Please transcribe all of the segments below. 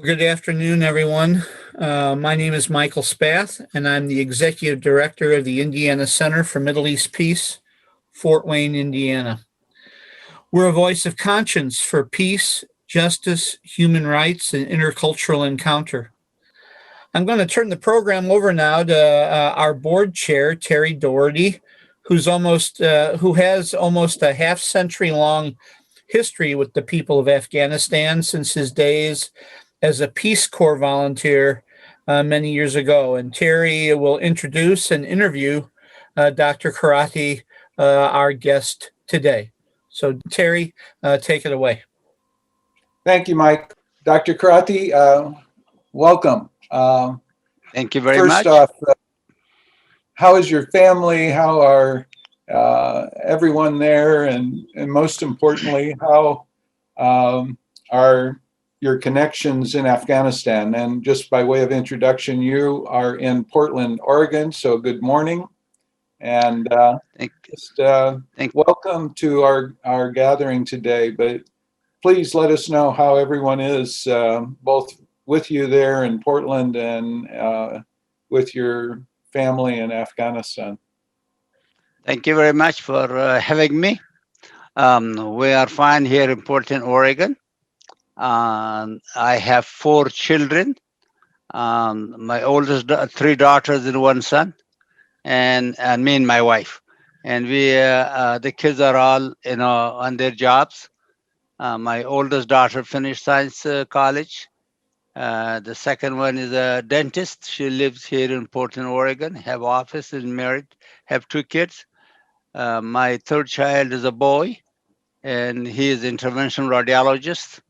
Good afternoon, everyone. My name is Michael Spath, and I'm the Executive Director of the Indiana Center for Middle East Peace, Fort Wayne, Indiana. We're a voice of conscience for peace, justice, human rights, and intercultural encounter. I'm going to turn the program over now to our board chair, Terry Doherty, who has almost a half century long history with the people of Afghanistan since his days as a Peace Corps volunteer many years ago. And Terry will introduce and interview Dr. Kharoti, our guest today. So, Terry, take it away. Thank you, Mike. Dr. Kharoti, welcome. Thank you very much. First off, how is your family? How are everyone there? And most importantly, how are your connections in Afghanistan? And just by way of introduction, you are in Portland, Oregon, so good morning. And welcome to our gathering today. But please let us know how everyone is, both with you there in Portland and with your family in Afghanistan. Thank you very much for having me. We are fine here in Portland, Oregon. I have 4 children. My oldest, 3 daughters and 1 son, and me and my wife. And we, the kids are all, on their jobs. My oldest daughter finished science college. The second one is a dentist. She lives here in Portland, Oregon, have office, is married, have 2 kids. My third child is a boy, and he is interventional radiologist.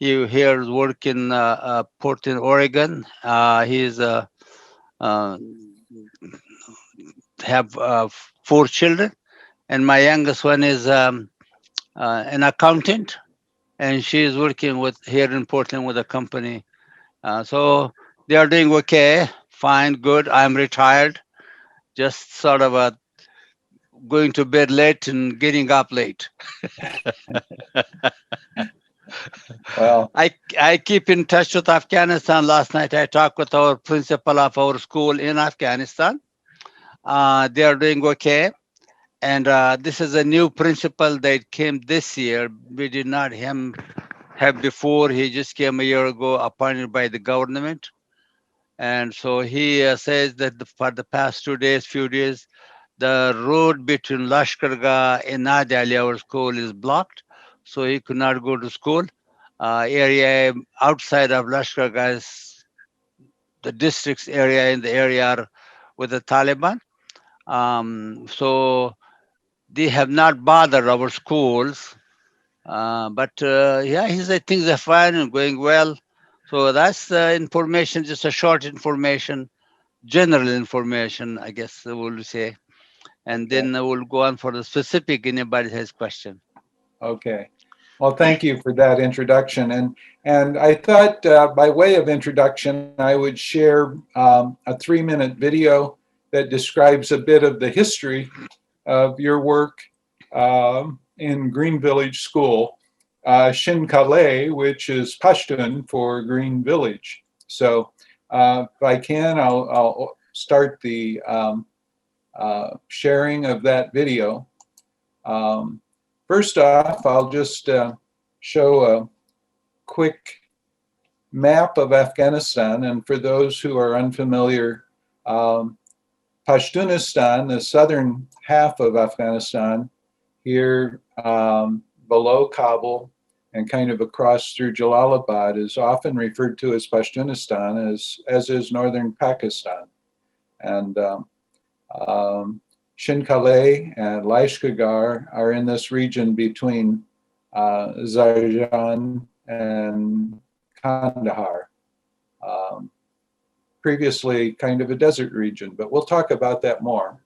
He here work in Portland, Oregon. He's have 4 children, and my youngest one is an accountant, and she is working with here in Portland with a company. So they are doing okay, fine, good. I'm retired, just sort of going to bed late and getting up late. Well, I keep in touch with Afghanistan. Last night I talked with our principal of our school in Afghanistan. They are doing okay. And this is a new principal that came this year. We did not have before. He just came a year ago, appointed by the government. And so he says that for the past few days, the road between Lashkar and Nadi, our school, is blocked. So he could not go to school. Area outside of Lashkar is the district's area in the area with the Taliban. So they have not bothered our schools. But yeah, he said things are fine and going well. So that's the information, just a short information, general information, I guess we'll say. And then we'll go on for the specific, anybody has question. Okay. Well, thank you for that introduction. And I thought by way of introduction, I would share a 3-minute video that describes a bit of the history of your work in Green Village School, Shin Kale, which is Pashtun for Green Village. So if I can, I'll start the sharing of that video. First off, I'll just show a quick map of Afghanistan. And for those who are unfamiliar, Pashtunistan, the southern half of Afghanistan, here below Kabul and kind of across through Jalalabad, is often referred to as Pashtunistan, as is northern Pakistan. And Shin-Kale and Lashkar are in this region between Zarjan and Kandahar. Previously kind of a desert region, but we'll talk about that more.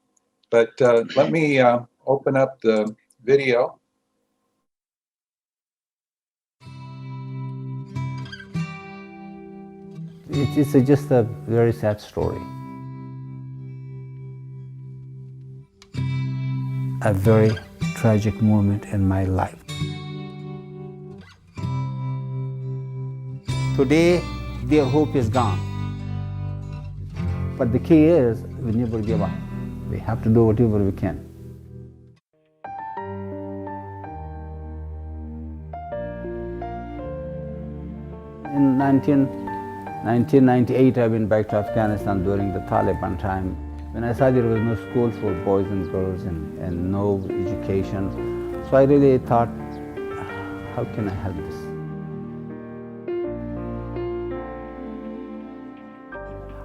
But let me open up the video. It's just a very sad story. A very tragic moment in my life. Today, their hope is gone. But the key is, we never give up. We have to do whatever we can. In 1998, I went back to Afghanistan during the Taliban time. When I saw there was no schools for boys and girls and no education, so I really thought, how can I help this?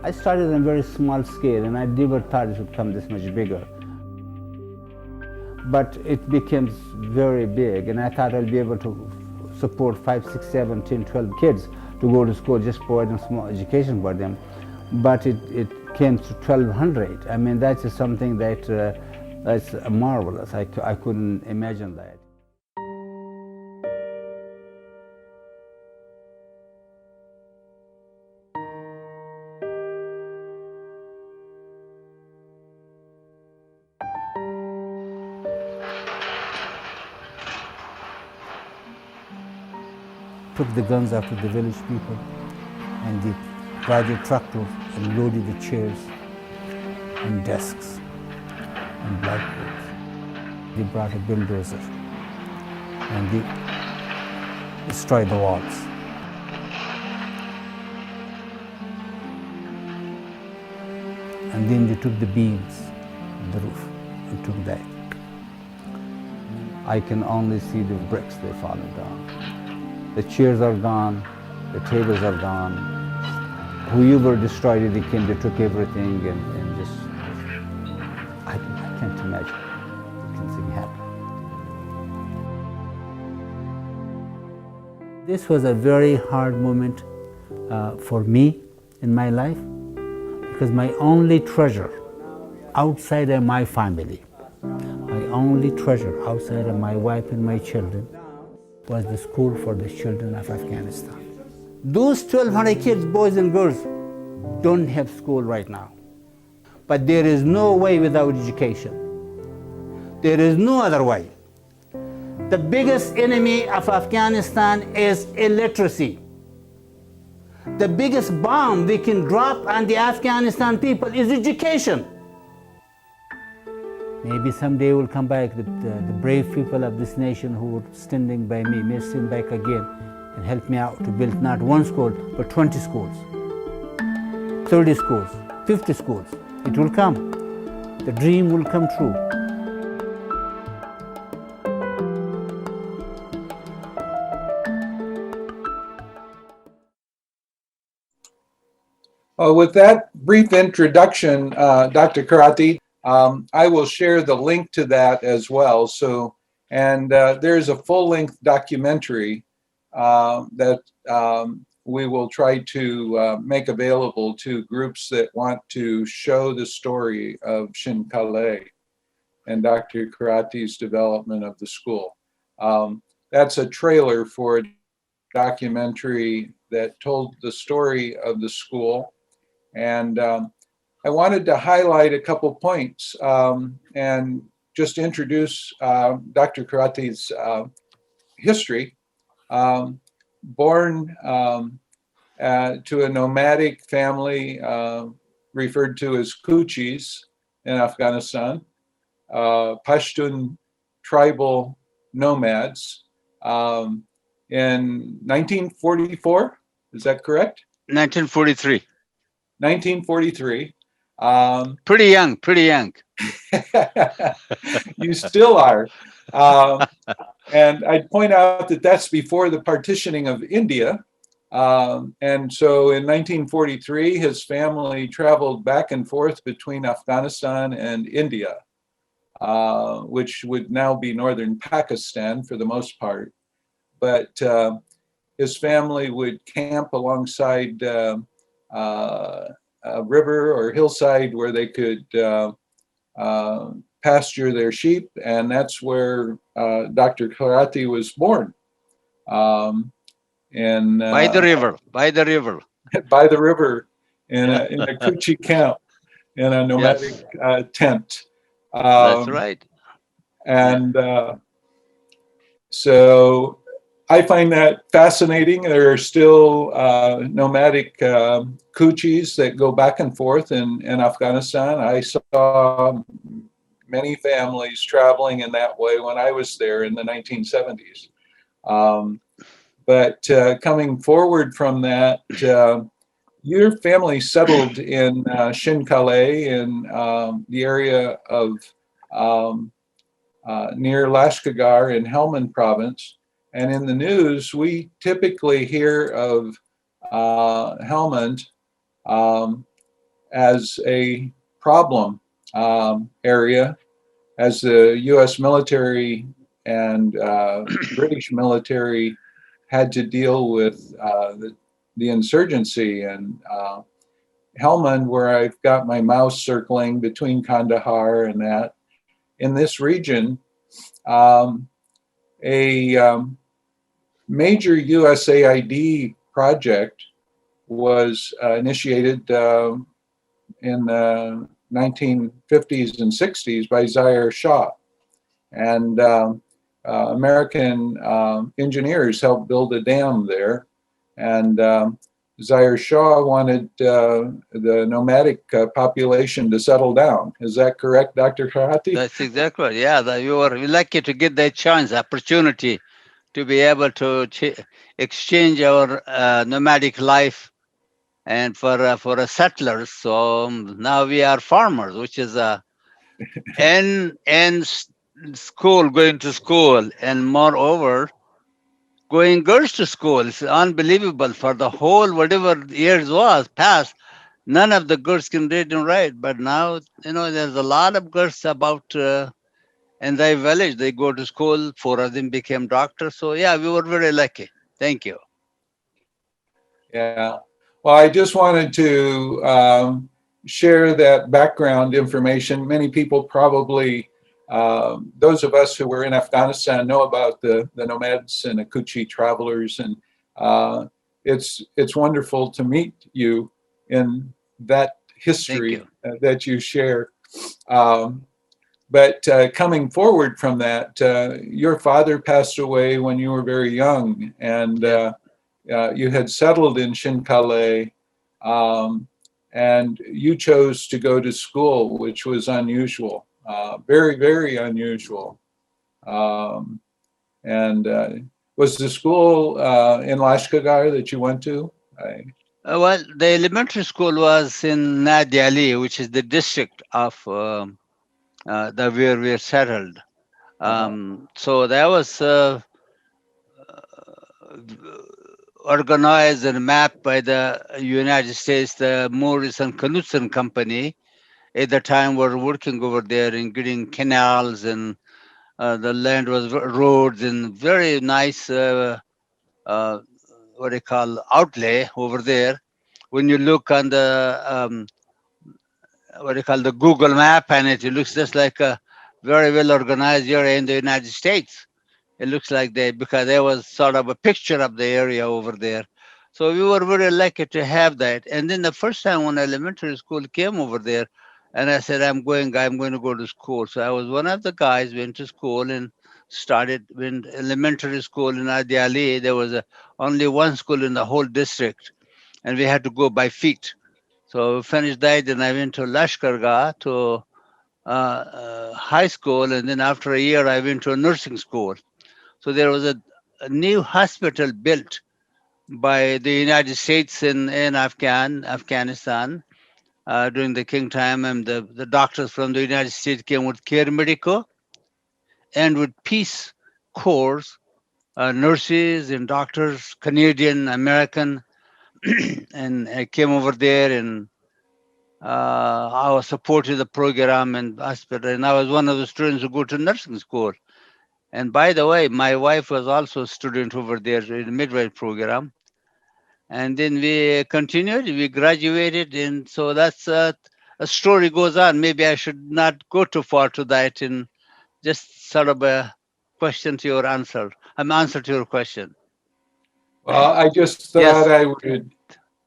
I started on a very small scale, and I never thought it would come this much bigger. But it became very big, and I thought I'll be able to support 5, 6, 7, 10, 12 kids to go to school, just provide them small education for them. But it came to 1,200. I mean, that's just something that's marvelous. I couldn't imagine that. Took the guns after the village people, and they brought the tractor and loaded the chairs and desks and blackboards. They brought a bulldozer and they destroyed the walls. And then they took the beams, the roof, and took that. I can only see the bricks they falling down. The chairs are gone, the tables are gone. Whoever destroyed it, they came, they took everything and just, I can't imagine something happened. This was a very hard moment for me in my life, because my only treasure outside of my family, my only treasure outside of my wife and my children, was the school for the children of Afghanistan. Those 1,200 kids, boys and girls, don't have school right now. But there is no way without education. There is no other way. The biggest enemy of Afghanistan is illiteracy. The biggest bomb we can drop on the Afghanistan people is education. Maybe someday will come back, the brave people of this nation who were standing by me may stand back again and help me out to build not one school, but 20 schools, 30 schools, 50 schools. It will come. The dream will come true. With that brief introduction, Dr. Kharoti, I will share the link to that as well. So, and there's a full-length documentary that we will try to make available to groups that want to show the story of Shin-Kale and Dr. Kharoti's development of the school. That's a trailer for a documentary that told the story of the school. And I wanted to highlight a couple points and just introduce Dr. Kharoti's history. Born to a nomadic family referred to as Kuchis in Afghanistan, Pashtun tribal nomads in 1944, is that correct? 1943. 1943. Pretty young. You still are. And I'd point out that that's before the partitioning of India. And so in 1943, his family traveled back and forth between Afghanistan and India, which would now be northern Pakistan for the most part. But his family would camp alongside a river or hillside where they could pasture their sheep, and that's where Dr. Kharoti was born. And by the river. by the river in a Kuchi camp in a nomadic tent. That's right. And so I find that fascinating. There are still nomadic Kuchis that go back and forth in Afghanistan. I saw many families traveling in that way when I was there in the 1970s. But coming forward from that, your family settled in Shin-Calais in the area of near Laskhar in Helmand Province. And in the news, we typically hear of Helmand as a problem area, as the U.S. military and British military had to deal with the insurgency. And Helmand, where I've got my mouse circling between Kandahar and that, in this region, a major USAID project was initiated in the 1950s and 60s by Zaire Shah. And American engineers helped build a dam there. And Zaire Shah wanted the nomadic population to settle down. Is that correct, Dr. Kharoti? That's exactly right. Yeah, you were lucky to get that chance, opportunity to be able to exchange our nomadic life and for a settlers. So now we are farmers, which is school, going to school, and moreover, going girls to school. It's unbelievable. For the whole whatever years was past, none of the girls can read and write. But now, there's a lot of girls about in their village. They go to school. 4 of them became doctors. So yeah, we were very lucky. Thank you. Yeah. Well, I just wanted to share that background information. Many people probably, those of us who were in Afghanistan know about the nomads and the Kuchi travelers, and it's wonderful to meet you in that history that you share. But coming forward from that, your father passed away when you were very young, and you had settled in Shin-Calais, and you chose to go to school, which was unusual, very, very unusual. And was the school in Lashkar that you went to? Well, the elementary school was in Nadi Ali, which is the district of where we are settled. So that was organized and mapped by the United States, the Morris and Knudsen Company. At the time, were working over there in getting canals, and the land was roads and very nice, what do you call, outlay over there. When you look on the what do you call, the Google map, and it looks just like a very well organized area in the United States. It looks like because there was sort of a picture of the area over there. So we were very lucky to have that. And then the first time when elementary school came over there, and I said, I'm going to go to school. So I was one of the guys, went to school and went elementary school in Adi Ali. There was only one school in the whole district, and we had to go by feet. So we finished that, and I went to Lashkar to high school, and then after a year, I went to a nursing school. So there was a new hospital built by the United States in Afghanistan during the King time, and the doctors from the United States came with care Medico and with Peace Corps, nurses and doctors, Canadian, American, and I came over there, and I was supporting the program and hospital, and I was one of the students who go to nursing school. And by the way, my wife was also a student over there in the midwife program. And then we continued, we graduated, and so that's a story goes on. Maybe I should not go too far to that, and just sort of a question to your answer. Answer to your question. Well, I just thought I would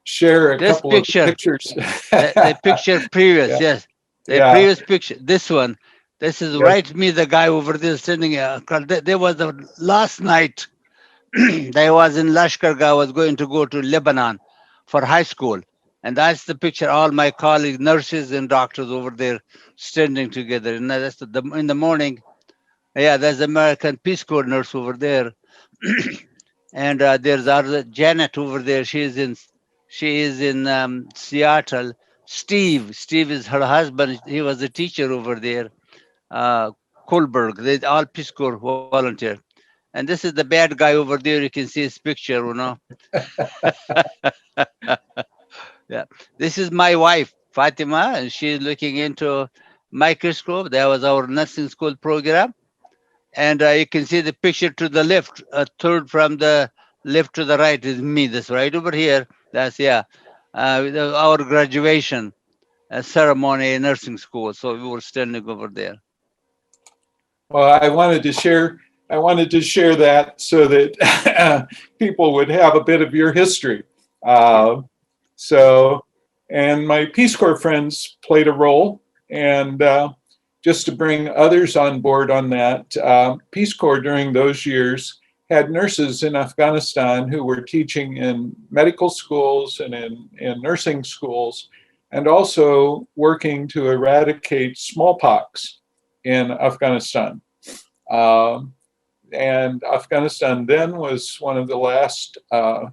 share a couple of pictures. the picture previous, yes. The previous picture, this one. This is right me, the guy over there standing. There was the last night I was in Lashkar. I was going to go to Lebanon for high school. And that's the picture, all my colleagues, nurses and doctors over there standing together. And that's in the morning. Yeah, there's the American Peace Corps nurse over there. And there's other Janet over there. She is in Seattle. Steve is her husband. He was a teacher over there. Uh, Kohlberg. They all Peace Corps volunteer. And this is the bad guy over there. You can see his picture, you know. Yeah. This is my wife, Fatima, and she's looking into microscope. That was our nursing school program. And you can see the picture to the left, third from the left to the right is me. That's right over here. That's, yeah, our graduation ceremony in nursing school. So we were standing over there. Well, I wanted to share that so that people would have a bit of your history. And my Peace Corps friends played a role. And just to bring others on board on that, Peace Corps during those years had nurses in Afghanistan who were teaching in medical schools and in nursing schools, and also working to eradicate smallpox in Afghanistan. And Afghanistan then was one of the last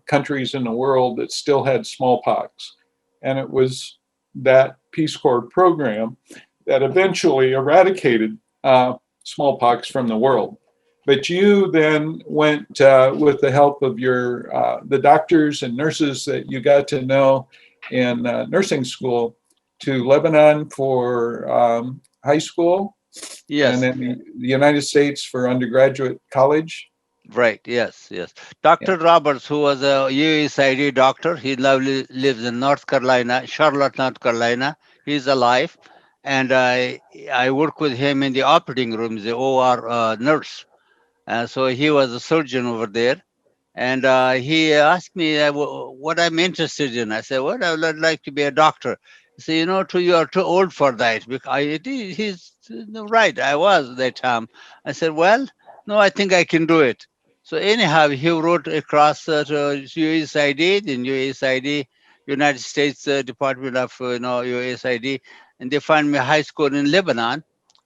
countries in the world that still had smallpox. And it was that Peace Corps program that eventually eradicated smallpox from the world. But you then went with the help of the doctors and nurses that you got to know in nursing school to Lebanon for high school. Yes. And then the United States for undergraduate college. Right. Yes. Dr. Roberts, who was a USID doctor, he now lives in North Carolina, Charlotte, North Carolina. He's alive. And I work with him in the operating room, the OR nurse. So he was a surgeon over there. And he asked me what I'm interested in. I said, well, I would like to be a doctor. He said, you are too old for that. Because he's right. I was that time. I said, well, no, I think I can do it. So anyhow, he wrote across to USID, then USID, United States Department of USID, and they found me high school in Lebanon,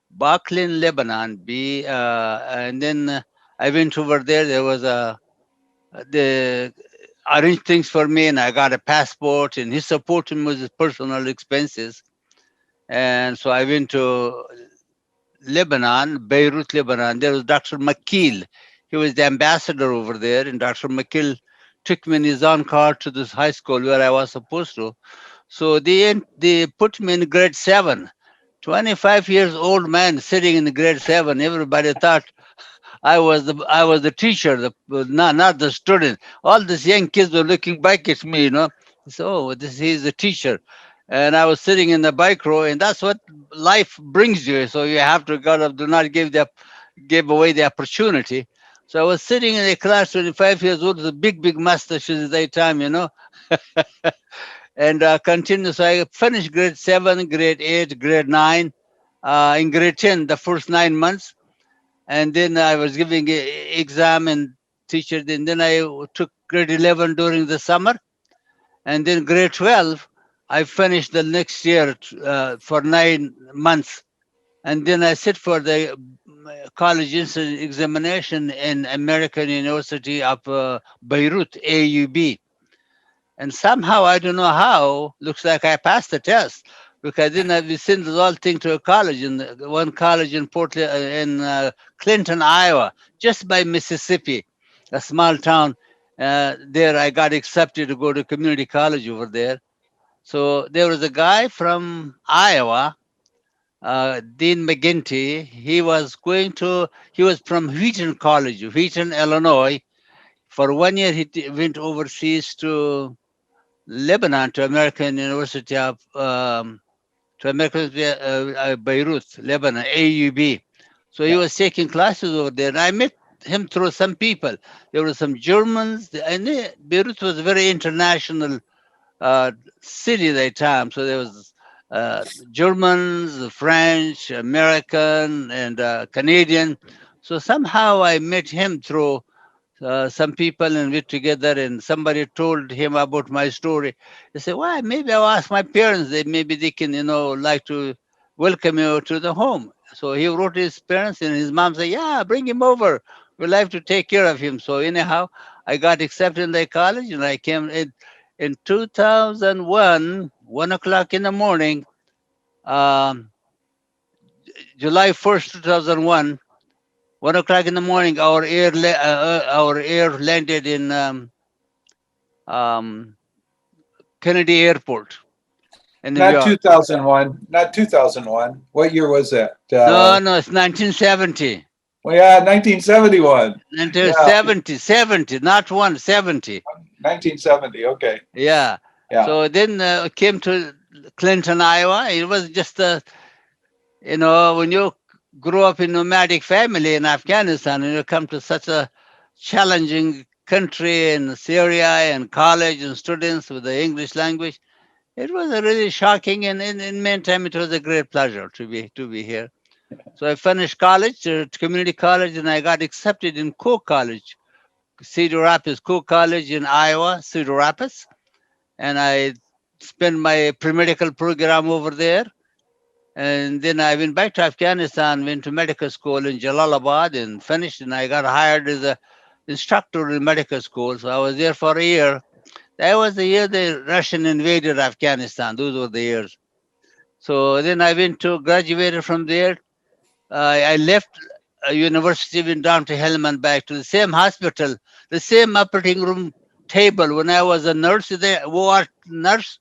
Barkley, Lebanon. And then I went over there. There was they arranged things for me, and I got a passport, and he supported me with his personal expenses. And so I went to Lebanon, Beirut, Lebanon. There was Dr. Makil. He was the ambassador over there, and Dr. Makil took me in his own car to this high school where I was supposed to. So they put me in grade 7. 25 years old man sitting in grade 7. Everybody thought I was the teacher, not the student. All these young kids were looking back at me, So he's the teacher. And I was sitting in the bike row, and that's what life brings you. So you have to do not give away the opportunity. So I was sitting in a class, 25 years old, with a big mustaches at that time, And continued. So I finished grade 7, grade 8, grade 9. In grade 10, the first 9 months. And then I was giving an exam and teacher. And then I took grade 11 during the summer. And then grade 12, I finished the next year for 9 months. And then I sit for the college examination in American University of Beirut, AUB. And somehow, I don't know how, looks like I passed the test, because then I sent the whole thing to a college, one college in Clinton, Iowa, just by Mississippi, a small town. There I got accepted to go to community college over there. So there was a guy from Iowa, Dean McGinty. He was from Wheaton College, Wheaton, Illinois. For 1 year, he went overseas to Lebanon, to American University of Beirut, Lebanon, AUB. So he was taking classes over there, and I met him through some people. There were some Germans, and Beirut was a very international city at that time. So there was Germans, French, American, and Canadian. So somehow I met him through some people and we're together, and somebody told him about my story. He said, well, maybe I'll ask my parents. Maybe they can, like to welcome you to the home. So he wrote his parents, and his mom said, yeah, bring him over. We'd like to take care of him. So anyhow, I got accepted in the college, and I came in 2001, 1 o'clock in the morning, um, July 1st, 2001. 1 o'clock in the morning, our air landed in um, Kennedy Airport in New Not York. 2001. Not 2001. What year was that? No, it's 1970. Well, yeah, 1971. Yeah, 70, not 170. 1970. Okay. Yeah. Yeah. So then came to Clinton, Iowa. It was just when you grow up in nomadic family in Afghanistan and you come to such a challenging country in Syria and college and students with the English language, it was a really shocking, and in meantime it was a great pleasure to be here. So I finished college, community college, and I got accepted in Cook College, Cedar Rapids, Cook College in Iowa, Cedar Rapids, and I spent my pre-medical program over there. And then I went back to Afghanistan, went to medical school in Jalalabad and finished, and I got hired as a instructor in medical school. So I was there for a year. That was the year the Russian invaded Afghanistan. Those were the years. So then I graduated from there. I left university, went down to Helmand, back to the same hospital, the same operating room table when I was a nurse there, war nurse.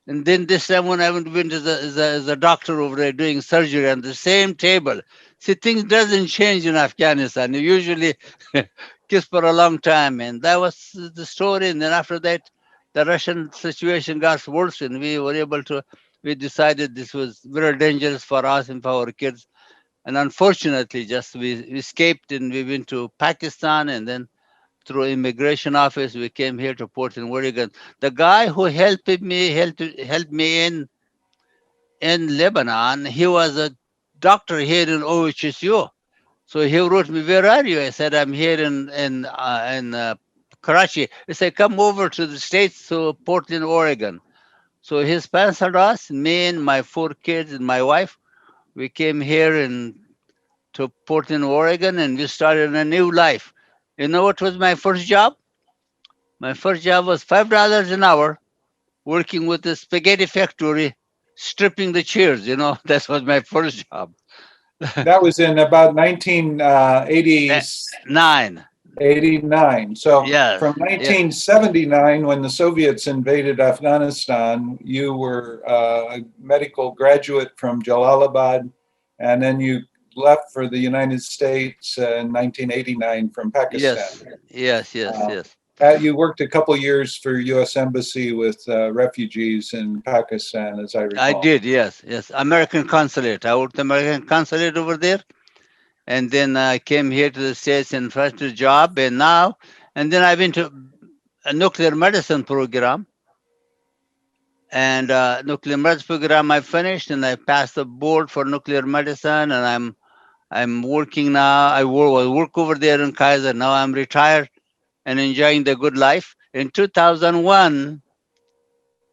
And then this time when I went as a doctor over there doing surgery on the same table. See, things doesn't change in Afghanistan. You usually kiss for a long time. And that was the story. And then after that, the Russian situation got worse, and we decided this was very dangerous for us and for our kids. And unfortunately, we escaped and we went to Pakistan, and then through immigration office, we came here to Portland, Oregon. The guy who helped me in Lebanon, he was a doctor here in OHSU. So he wrote me, "Where are you?" I said, "I'm here in Karachi." He said, "Come over to the States, to Portland, Oregon." So he sponsored us, me and my 4 kids and my wife. We came here to Portland, Oregon, and we started a new life. You know what was my first job? My first job was $5 an hour, working with the spaghetti factory, stripping the chairs. That was my first job. That was in about 1989. 9. So Yes. from 1979, when the Soviets invaded Afghanistan, you were a medical graduate from Jalalabad, and then you left for the United States in 1989 from Pakistan. Yes. You worked a couple years for U.S. Embassy with refugees in Pakistan, as I recall. I did, yes. American consulate. I worked American consulate over there. And then I came here to the States and first a job, and then I went to a nuclear medicine program. And nuclear medicine program I finished, and I passed the board for nuclear medicine, and I'm working now. I work over there in Kaiser. Now I'm retired and enjoying the good life. In 2001,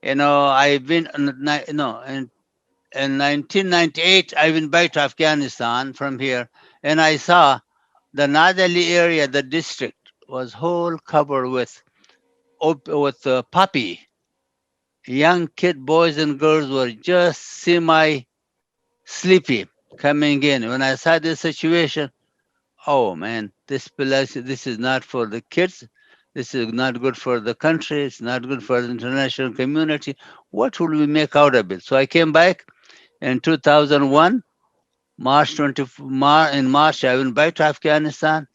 I've been, in 1998, I went back to Afghanistan from here, and I saw the Nadali area, the district, was whole covered with puppy. Young kid, boys and girls were just semi-sleepy coming in. When I saw this situation, oh man, this is not for the kids. This is not good for the country. It's not good for the international community. What will we make out of it? So I came back in 2001, in March, I went back to Afghanistan,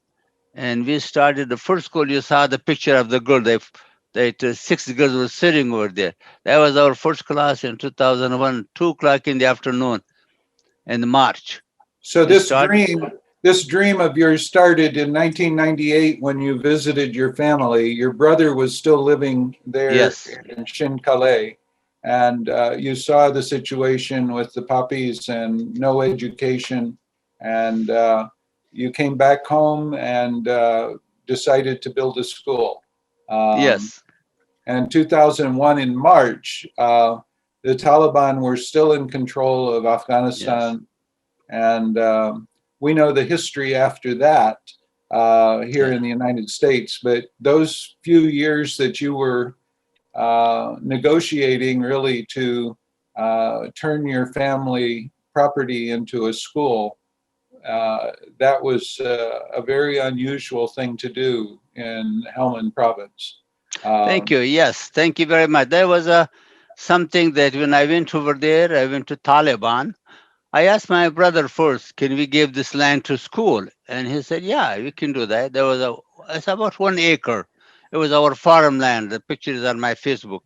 and we started the first school. You saw the picture of the girl. They 6 girls were sitting over there. That was our first class in 2001, 2 o'clock in the afternoon in March. So this dream of yours started in 1998 when you visited your family. Your brother was still living there in Shin-Calais, and you saw the situation with the puppies and no education, and you came back home and decided to build a school. Yes. And 2001 in March, the Taliban were still in control of Afghanistan. And we know the history after that here in the United States. But those few years that you were negotiating really to turn your family property into a school, that was a very unusual thing to do in Helmand Province. Thank you. Yes, thank you very much. There was something that when I went over there, I went to Taliban. I asked my brother first, can we give this land to school? And he said, yeah, we can do that. There was it's about 1 acre. It was our farmland. The picture is on my Facebook.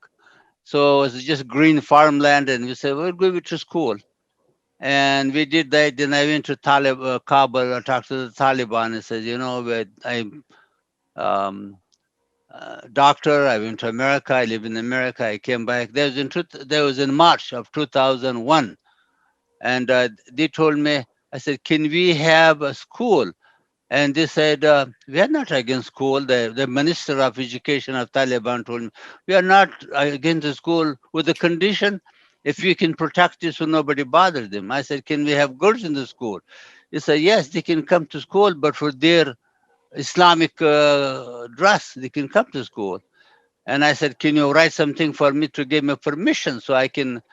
So it was just green farmland. And we said, we'll give it to school. And we did that. Then I went to Kabul. I talked to the Taliban and said, you know, I'm doctor. I went to America. I live in America. I came back. That was in March of 2001. And they told me, I said, can we have a school? And they said, we are not against school. The Minister of Education of Taliban told me, we are not against the school with the condition if we can protect it so nobody bothers them. I said, can we have girls in the school? He said, yes, they can come to school, but for their Islamic dress, they can come to school. And I said, can you write something for me to give me permission so I can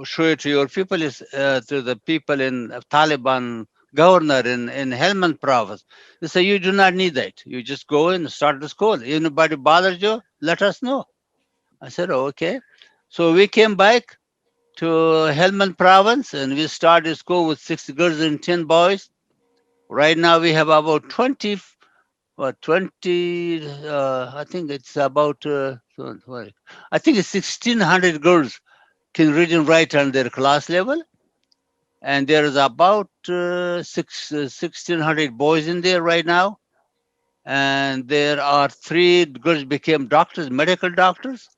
show it to your people, to the people in Taliban governor in Helmand Province? They said, you do not need that. You just go and start the school. If anybody bothers you, let us know. I said, oh, okay. So we came back to Helmand Province and we started school with 6 girls and 10 boys. Right now we have about 20, I think it's about, I think it's 1,600 girls can read and write on their class level. And there is about 1,600 boys in there right now. And there are 3 girls became doctors, medical doctors.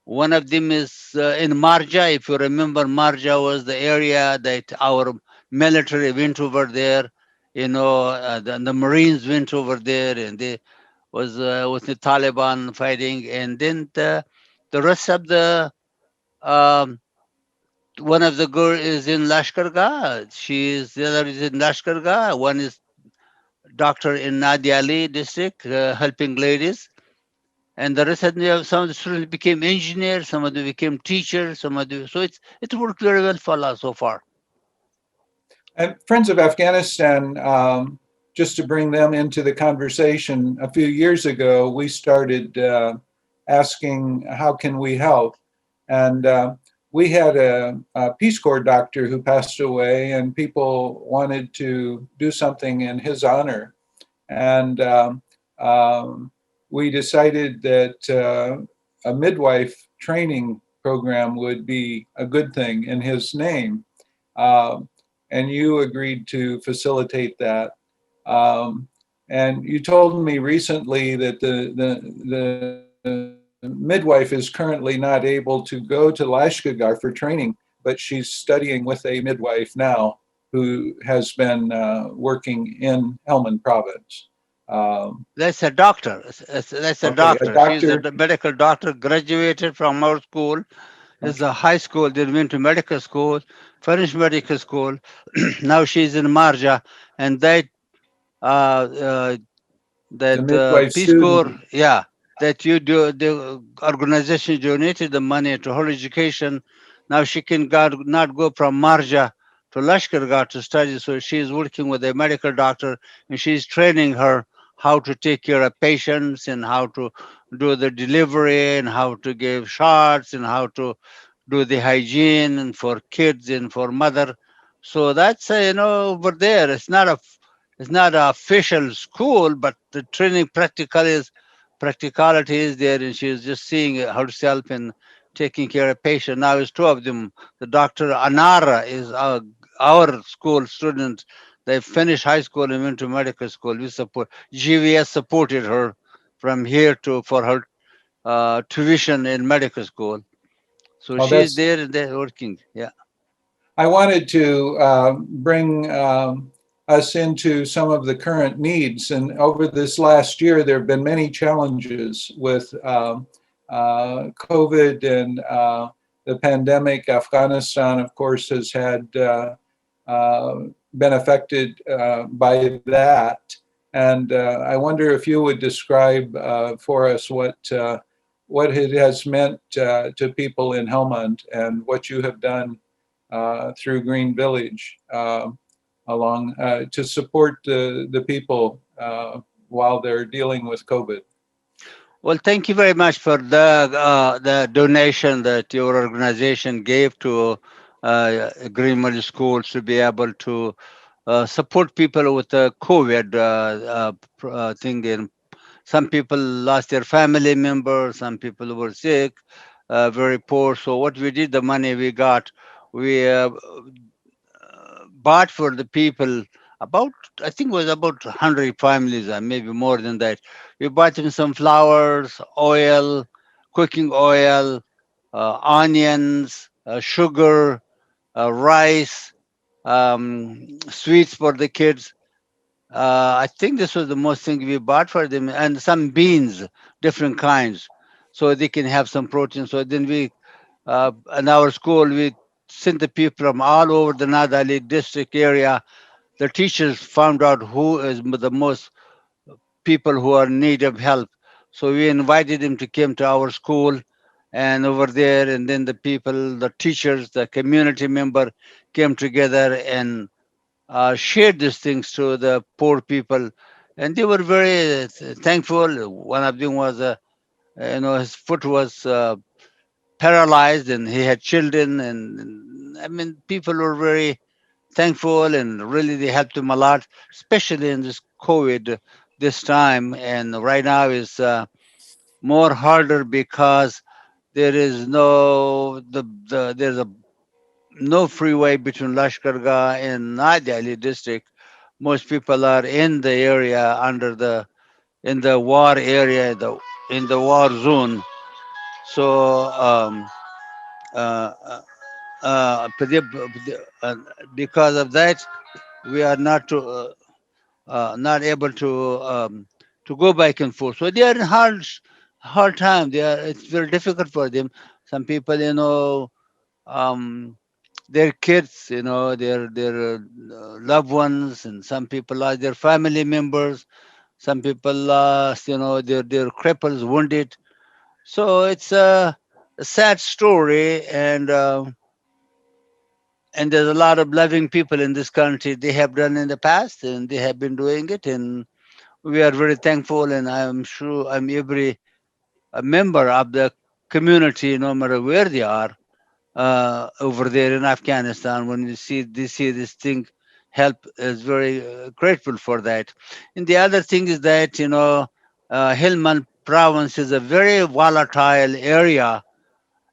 One of them is in Marja. If you remember, Marja was the area that our military went over there. You know, the Marines went over there, and they was with the Taliban fighting. And then the rest of the one of the girl is in Lashkar Gah. The other is in Lashkar Gah. One is doctor in Nadia Ali district, helping ladies. And the rest of them, some of the students became engineers, some of them became teachers, so it worked very well for us so far. And Friends of Afghanistan, just to bring them into the conversation, a few years ago, we started asking, how can we help? And we had a Peace Corps doctor who passed away, and people wanted to do something in his honor. And we decided that a midwife training program would be a good thing in his name. And you agreed to facilitate that. And you told me recently that the midwife is currently not able to go to Lashkar for training, but she's studying with a midwife now who has been working in Helmand Province. That's a doctor. That's a doctor. She's a medical doctor, graduated from our school. It's a high school. They went to medical school, finished medical school. Now she's in Marja, and that Peace Corps, that the organization donated the money to her education. Now she can not go from Marja to Lashkar Gah to study. So she's working with a medical doctor, and she's training her how to take care of patients and how to do the delivery and how to give shots and how to do the hygiene and for kids and for mother. So that's over there. It's not an official school, but the training practicality is there, and she's just seeing herself and taking care of patients. Now it's 2 of them. The Dr. Anara is our school student. They finished high school and went to medical school. GVS supported her from here for her tuition in medical school. So she's there and they're working. Yeah. I wanted to bring us into some of the current needs. And over this last year, there have been many challenges with COVID and the pandemic. Afghanistan, of course, has had been affected by that. And I wonder if you would describe for us what it has meant to people in Helmand and what you have done through Green Village along to support the people while they're dealing with COVID. Well, thank you very much for the donation that your organization gave to Greenville Schools to be able to support people with the COVID thing. And some people lost their family members, some people were sick, very poor. So what we did, the money we got, we bought for the people about, I think it was about 100 families, maybe more than that. We bought them some flowers, oil, cooking oil, onions, sugar, rice, sweets for the kids. I think this was the most thing we bought for them, and some beans, different kinds, so they can have some protein. So then we, in our school, we sent the people from all over the Nadali district area. The teachers found out who is the most people who are in need of help. So we invited them to come to our school and over there, and then the people, the teachers, the community member came together and shared these things to the poor people, and they were very thankful. One of them was, his foot was paralyzed, and he had children, and I mean, people were very thankful, and really they helped him a lot, especially in this COVID this time. And right now is more harder because there is there's a no freeway between Lashkargah and Nadali district. Most people are in the area in the war area, in the war zone. So uh, uh, because of that, we are not able to go back and forth. So they are in hard time. It's very difficult for them. Some people, their kids, their loved ones, and some people lost their family members. Some people lost, their cripples, wounded. So it's a sad story, and there's a lot of loving people in this country. They have done in the past, and they have been doing it, and we are very thankful. And I'm sure I'm every a member of the community, no matter where they are, over there in Afghanistan. When they see this thing, help is very grateful for that. And the other thing is that Helmand Province is a very volatile area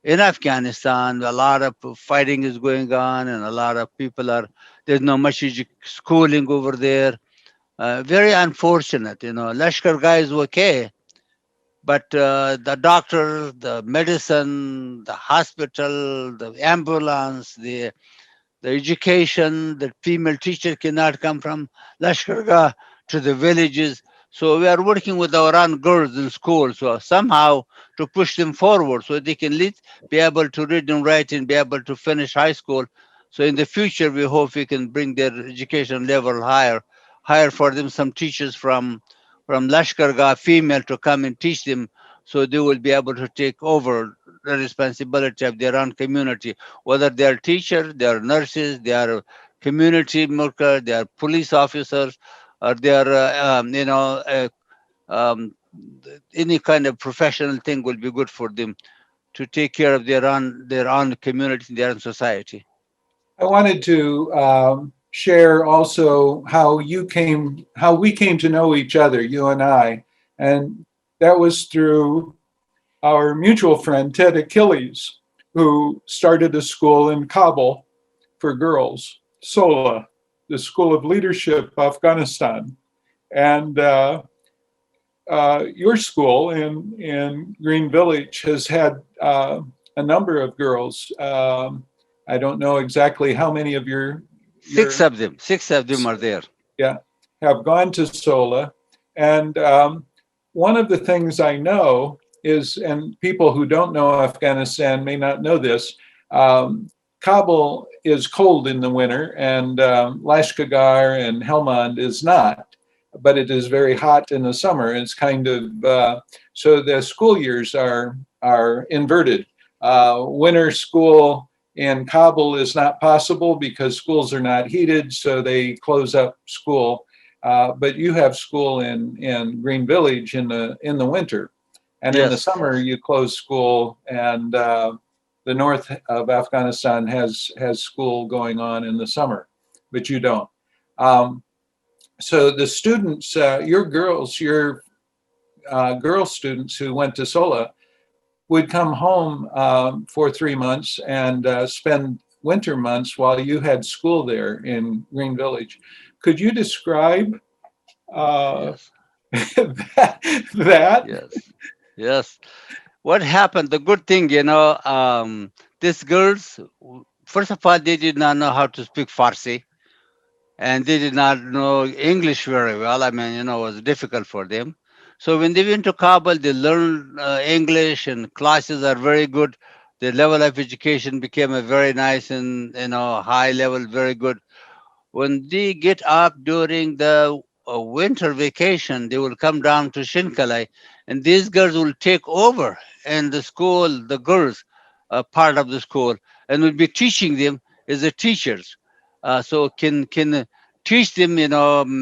in Afghanistan. A lot of fighting is going on, and a lot of people are. There's no much schooling over there. Very unfortunate. Lashkar guy is okay, but the doctor, the medicine, the hospital, the ambulance, the education, the female teacher cannot come from Lashkargah to the villages. So we are working with our own girls in school, so somehow to push them forward so they can be able to read and write and be able to finish high school. So in the future, we hope we can bring their education level higher, hire for them some teachers from Lashkargah female to come and teach them, so they will be able to take over the responsibility of their own community, whether they are teachers, they are nurses, they are community workers, they are police officers, or they are, um, any kind of professional thing will be good for them to take care of their own community, their own society. I wanted to share also how we came to know each other, you and I, and that was through our mutual friend Ted Achilles, who started a school in Kabul for girls, SOLA, the School of Leadership Afghanistan, and your school in Green Village has had a number of girls. I don't know exactly how many of your Six of them are there. yeah, have gone to Sola. And one of the things I know is, and people who don't know Afghanistan may not know this, Kabul is cold in the winter, and Lashkar and Helmand is not, but it is very hot in the summer. It's kind of so the school years are inverted. Winter school in Kabul is not possible because schools are not heated, so they close up school. But you have school in Green Village in the winter, and in the Yes. summer you close school, and the north of Afghanistan has school going on in the summer, but you don't. So the students, your girl students who went to Sola would come home for 3 months and spend winter months while you had school there in Green Village. Could you describe Yes. that? Yes. Yes. What happened? The good thing, these girls, first of all, they did not know how to speak Farsi, and they did not know English very well. I mean, it was difficult for them. So when they went to Kabul, they learned English, and classes are very good. The level of education became a very nice and high level, very good. When they get up during the winter vacation, they will come down to Shinkalai, and these girls will take over and the school, the girls, part of the school, and will be teaching them as the teachers. So can teach them,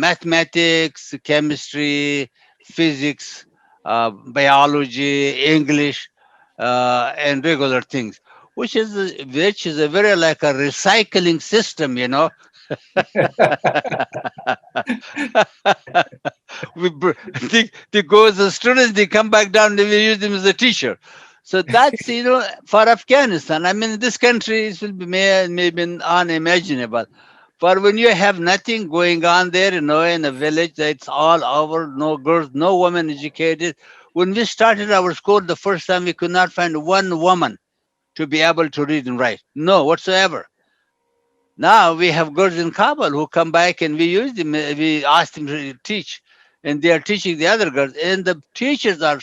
mathematics, chemistry, physics, biology, English, and regular things, which is a very like a recycling system. They go as the students, they come back down, they will use them as a teacher. So that's, for Afghanistan. I mean, this country it will be maybe unimaginable. But when you have nothing going on there, in a village that's all over, no girls, no women educated. When we started our school the first time, we could not find one woman to be able to read and write. No, whatsoever. Now we have girls in Kabul who come back and we use them. We ask them to teach, and they are teaching the other girls. And the teachers are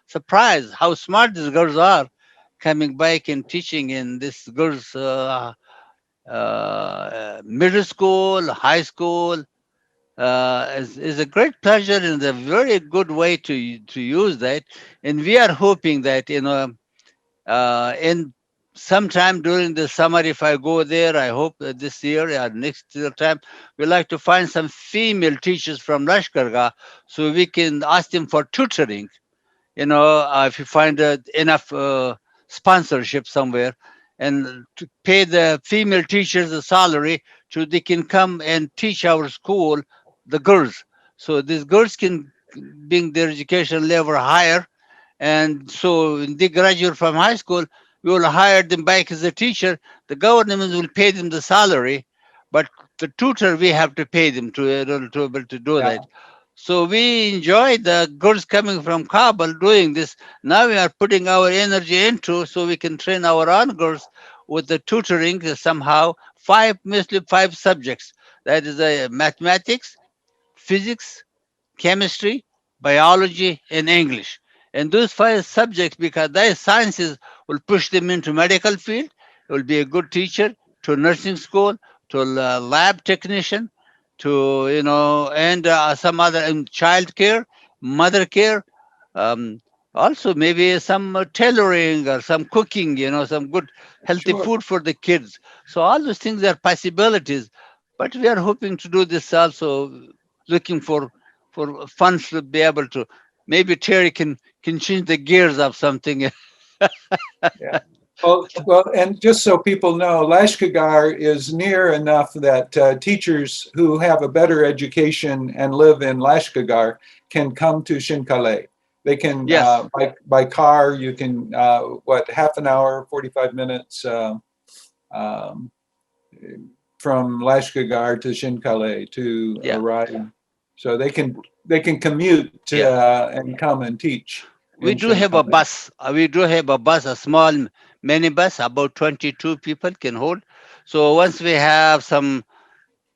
surprised how smart these girls are, coming back and teaching in this girls' middle school, high school. Is a great pleasure and a very good way to use that. And we are hoping that in sometime during the summer, if I go there, I hope that this year or next year time, we like to find some female teachers from Lashkar, so we can ask them for tutoring. If you find enough sponsorship somewhere, and to pay the female teachers a salary so they can come and teach our school, the girls. So these girls can bring their education level higher, and so when they graduate from high school, we will hire them back as a teacher. The government will pay them the salary, but the tutor we have to pay them to be able to do Yeah. that. So we enjoy the girls coming from Kabul doing this. Now we are putting our energy into so we can train our own girls with the tutoring somehow. Mostly five subjects. That is mathematics, physics, chemistry, biology, and English. And those five subjects, because their sciences will push them into medical field, will be a good teacher, to nursing school, to lab technician, to and some other child care, mother care, um, also maybe some tailoring or some cooking, some good healthy Sure. food for the kids. So all those things are possibilities. But we are hoping to do this also, looking for funds to be able to. Maybe Terry can change the gears of something. Yeah. Well, and just so people know, Lashkar is near enough that teachers who have a better education and live in Lashkar can come to Shinkalay. They can, Yes. by car, you can, half an hour, 45 minutes um, from Lashkar to Shinkalay to Yeah. arrive. So they can commute and come and teach We in do have a Shinkalay. bus. We do have a bus, a small minibus, about 22 people can hold. So once we have some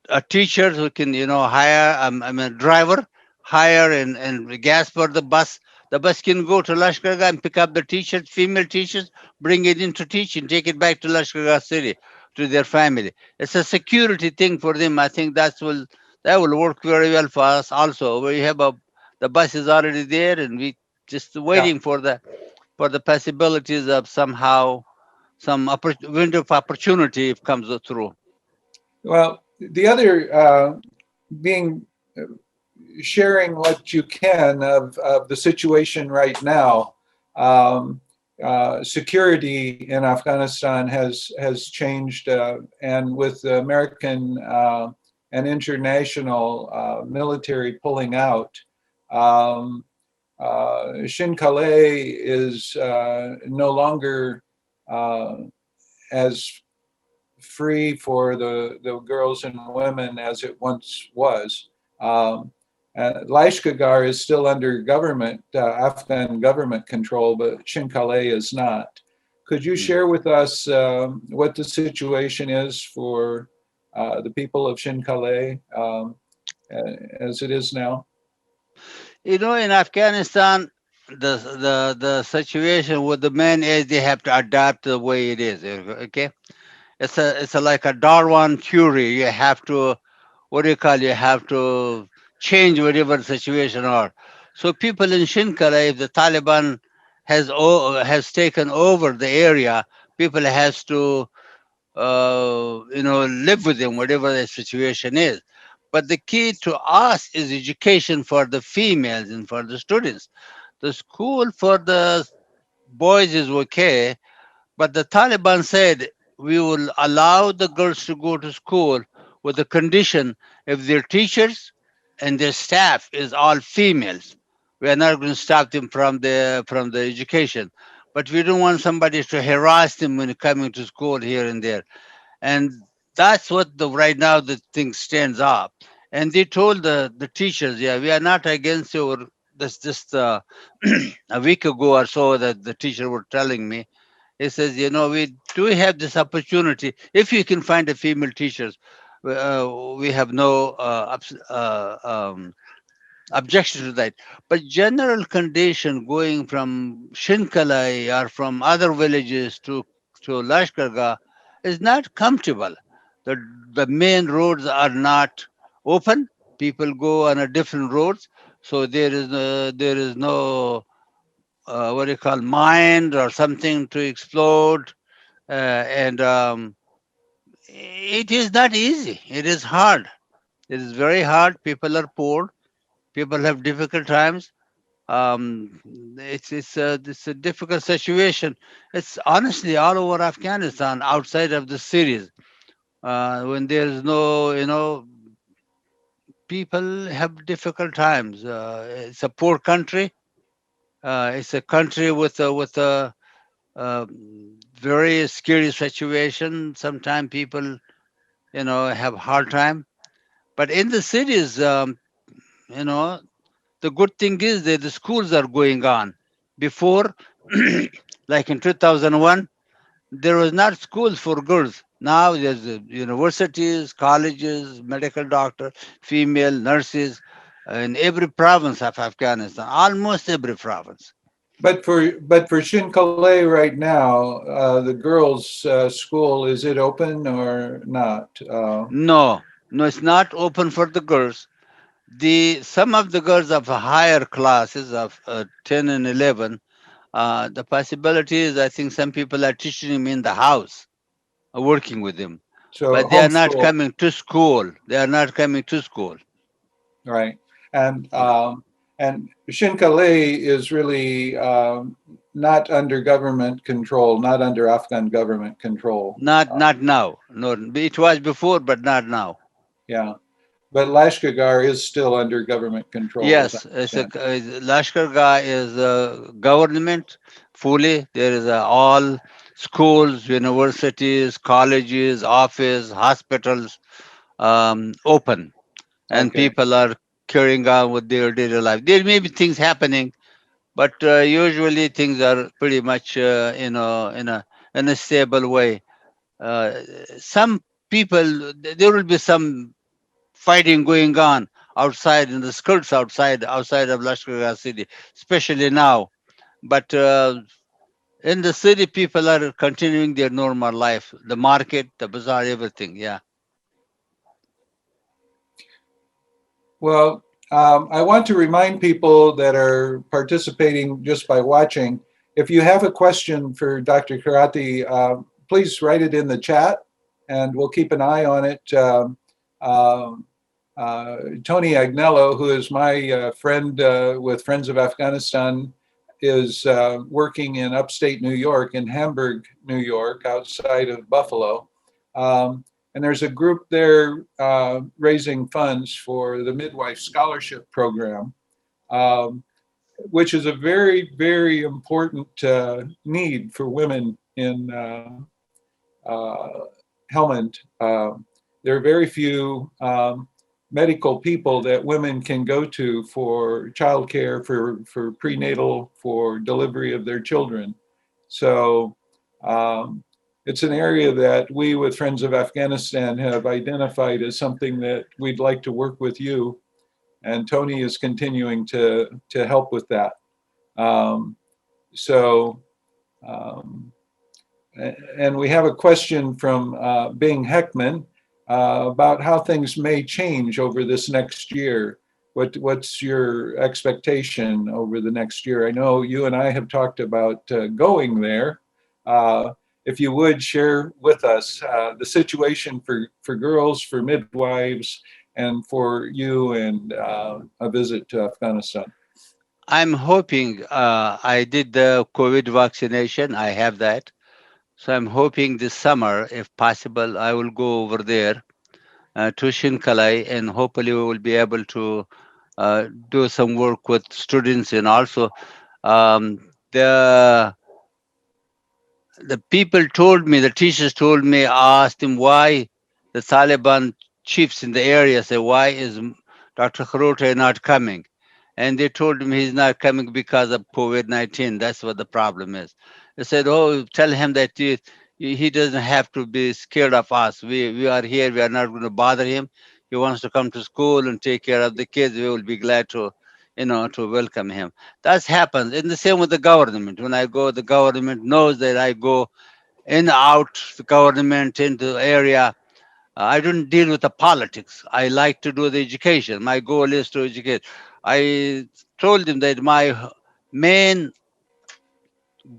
a teacher who can, hire, I'm a driver, hire and gas for the bus. The bus can go to Lashkar Gah and pick up the teachers, female teachers, bring it into teaching, take it back to Lashkar Gah city to their family. It's a security thing for them. I think that will work very well for us also. We have the bus is already there, and we just Yeah. waiting for the possibilities of somehow some window of opportunity if comes through. Well, the other being sharing what you can of the situation right now. Security in Afghanistan has changed, and with the American and international military pulling out, Shin Calais is no longer as free for the girls and women as it once was. Lashkar is still under government, Afghan government control, but Shin-Calais is not. Could you share with us what the situation is for the people of Shin-Calais as it is now? In Afghanistan, the situation with the men is they have to adapt the way it is. Okay, it's like a Darwin theory. You have to, what do you call? You have to change whatever the situation are. So people in Shinkara, if the Taliban has taken over the area, people has to live with them, whatever the situation is. But the key to us is education for the females and for the students. The school for the boys is okay, but the Taliban said we will allow the girls to go to school with the condition if their teachers and their staff is all females. We are not going to stop them from the education, but we don't want somebody to harass them when coming to school here and there. And that's what the right now the thing stands up. And they told the teachers, yeah, we are not against you. This just a week ago or so that the teacher were telling me. He says, we do have this opportunity. If you can find a female teachers, we have no objection to that. But general condition going from Shinkalai or from other villages to Lashkargah is not comfortable. The the main roads are not open. People go on a different roads, so there is no what do you call mine or something to explode, and it is not easy. It is hard. It is very hard. People are poor. People have difficult times. Um, it's a difficult situation. It's honestly all over Afghanistan, outside of the cities. When there is no, people have difficult times. It's a poor country. It's a country with a very scary situation. Sometimes people, have hard time. But in the cities, you know, the good thing is that the schools are going on. Before, like in 2001, there was not schools for girls. Now there's universities, colleges, medical doctor, female nurses in every province of Afghanistan, almost every province. But for Shin-Calais right now, the girls' school, is it open or not? No, no, it's not open for the girls. Some of the girls of higher classes of 10 and 11, the possibility is I think some people are teaching them in the house, working with them, So but they are not homeschool, coming to school. They are not coming to school. right? And Yeah. Shin-Calais is really not under government control, not under Afghan government control. Not now. No, it was before, but not now. Yeah, but Lashkar is still under government control, as I Yes, understand. Lashkar Gah is government fully. There is all schools, universities, colleges, office, hospitals open, and Okay. people are carrying on with their daily life. There may be things happening, but usually things are pretty much in a stable way. Uh, some people, there will be some fighting going on outside in the skirts outside of Laskhar city, especially now. But in the city, people are continuing their normal life, the market, the bazaar, everything. Yeah. Well, I want to remind people that are participating just by watching, if you have a question for Dr. Kharoti, please write it in the chat and we'll keep an eye on it. Tony Agnello, who is my friend with Friends of Afghanistan, is working in upstate New York, in Hamburg, New York, outside of Buffalo. And there's a group there raising funds for the Midwife Scholarship Program, which is a very, very important need for women in Helmand. There are very few medical people that women can go to for childcare, for prenatal, for delivery of their children. So it's an area that we with Friends of Afghanistan have identified as something that we'd like to work with you. And Tony is continuing to help with that. And we have a question from Bing Heckman about how things may change over this next year. What's your expectation over the next year? I know you and I have talked about going there. If you would share with us the situation for girls, for midwives, and for you and a visit to Afghanistan. I'm hoping I did the COVID vaccination. I have that. So I'm hoping this summer, if possible, I will go over there to Shinkalai, and hopefully we will be able to do some work with students. And also the people told me, the teachers told me, I asked them why the Taliban chiefs in the area say, why is Dr. Kharoti not coming? And they told him he's not coming because of COVID-19. That's what the problem is. They said, oh, tell him that he doesn't have to be scared of us. We are here. We are not going to bother him. He wants to come to school and take care of the kids. We will be glad to, to welcome him. That's happens. And the same with the government. When I go, the government knows that I go in, out, the government, into the area. I don't deal with the politics. I like to do the education. My goal is to educate. I told him that my main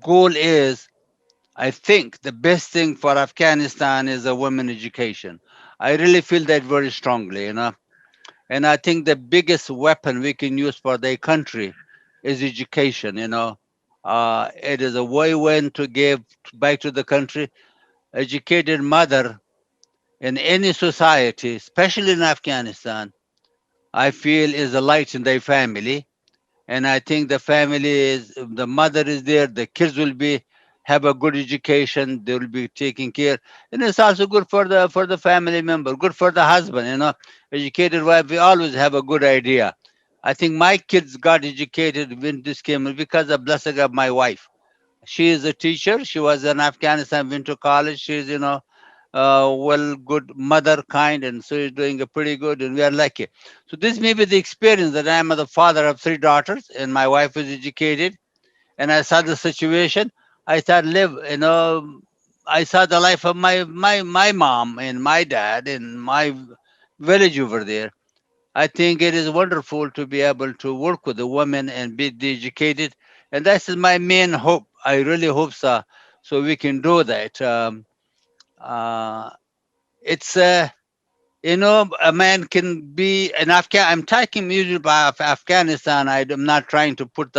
goal is, I think the best thing for Afghanistan is a women education. I really feel that very strongly, And I think the biggest weapon we can use for the country is education, It is a way when to give back to the country. Educated mother in any society, especially in Afghanistan, I feel is a light in their family. And I think the family is, the mother is there, the kids will be have a good education, they will be taking care. And it's also good for the family member, good for the husband, Educated wife, we always have a good idea. I think my kids got educated when this came because of blessing of my wife. She is a teacher. She was in Afghanistan, went to college. She's, well, good mother kind, and so he's doing a pretty good, and we are lucky. So this may be the experience that I am the father of 3 daughters, and my wife is educated, and I saw the situation. I thought, I saw the life of my mom and my dad and my village over there. I think it is wonderful to be able to work with the women and be educated, and that's my main hope. I really hope so we can do that. Uh, it's a man can be an Afghan. I'm talking usually about Afghanistan. I'm not trying to put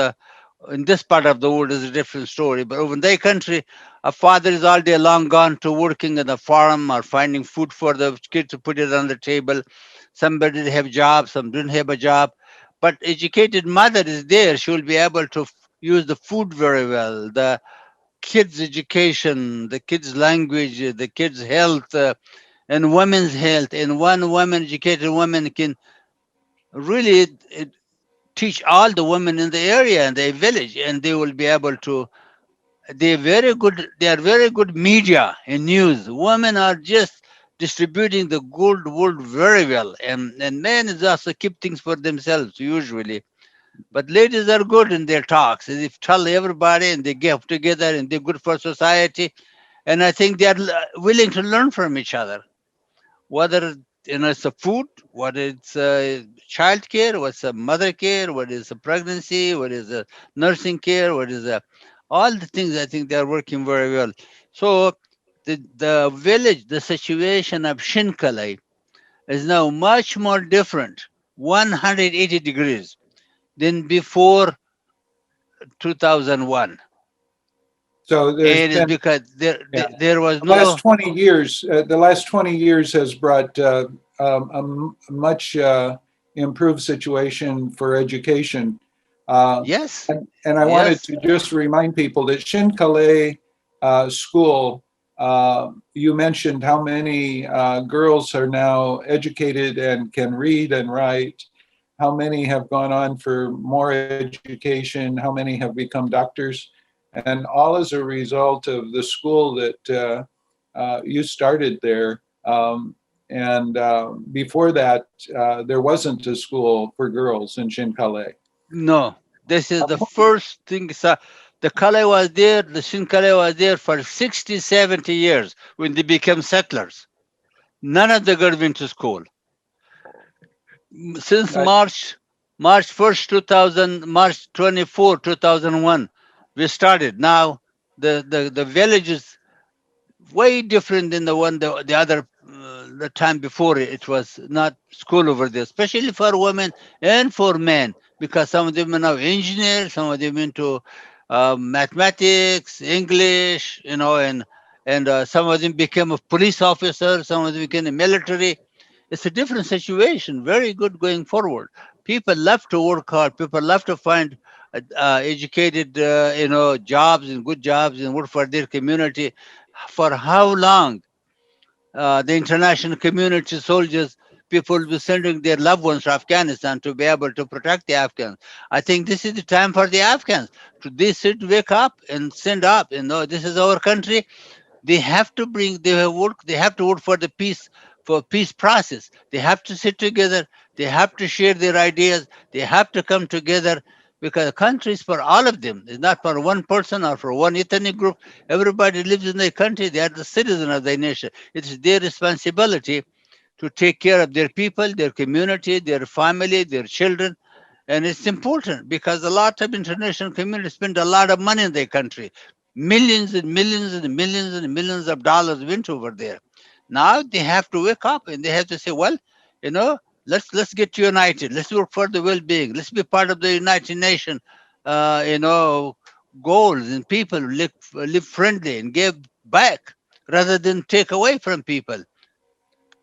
in this part of the world is a different story. But over in their country, a father is all day long gone to working in the farm or finding food for the kid to put it on the table. Somebody have job, some don't have a job. But educated mother is there. She will be able to use the food very well. The kids' education, the kids' language, the kids' health. And women's health, and one woman, educated woman, can really teach all the women in the area and the village, and they will be able to. They are very good media and news. Women are just distributing the gold wool very well. And men just keep things for themselves usually. But ladies are good in their talks. They tell everybody and they get together and they're good for society. And I think they are willing to learn from each other, whether it's a food, what it's child care, what's a mother care, what is a pregnancy, what is a nursing care, what is a all the things. I think they are working very well. So the village, the situation of Shinkalai is now much more different, 180 degrees than before 2001. So there's It is been, because yeah, there was the last no 20 years, the last 20 years has brought a much improved situation for education. yes, And I wanted yes. to just remind people that Shin School, you mentioned how many girls are now educated and can read and write, how many have gone on for more education, how many have become doctors, and all as a result of the school that you started there. And before that, there wasn't a school for girls in Shinkalay. No, this is the first thing. The Kale was there, the Shin Kale was there for 60, 70 years when they became settlers. None of the girls went to school. Since Right. March 1st, 2000, March 24, 2001, we started. Now, the village is way different than the other the time before. It was not school over there, especially for women and for men, because some of them are now engineers, some of them into mathematics, English, and some of them became a police officer, some of them became a military. It's a different situation, very good going forward. People love to work hard, people love to find educated jobs and good jobs and work for their community. For how long the international community, soldiers, people will be sending their loved ones to Afghanistan to be able to protect the Afghans? I think this is the time for the Afghans to they should wake up and stand up. This is our country. They have to bring, they have to work for the peace, for peace process. They have to sit together, they have to share their ideas, they have to come together, because the country is for all of them. It's not for one person or for one ethnic group. Everybody lives in their country, they are the citizen of their nation. It's their responsibility to take care of their people, their community, their family, their children. And it's important because a lot of international community spend a lot of money in their country. Millions and millions and millions and millions of dollars went over there. Now they have to wake up and they have to say, well, let's get united. Let's work for the well-being. Let's be part of the United Nations, uh, you know, goals, and people live friendly and give back rather than take away from people. A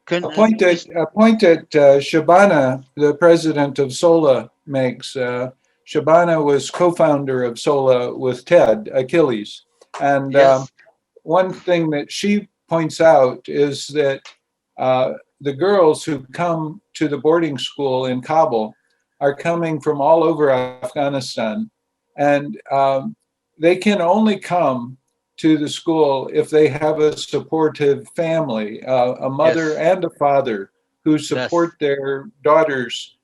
Can point that Shabana, the president of SOLA, makes. Shabana was co-founder of SOLA with Ted Achilles, and yes, one thing that she points out is that the girls who come to the boarding school in Kabul are coming from all over Afghanistan, and they can only come to the school if they have a supportive family, a mother yes, and a father who yes, support their daughters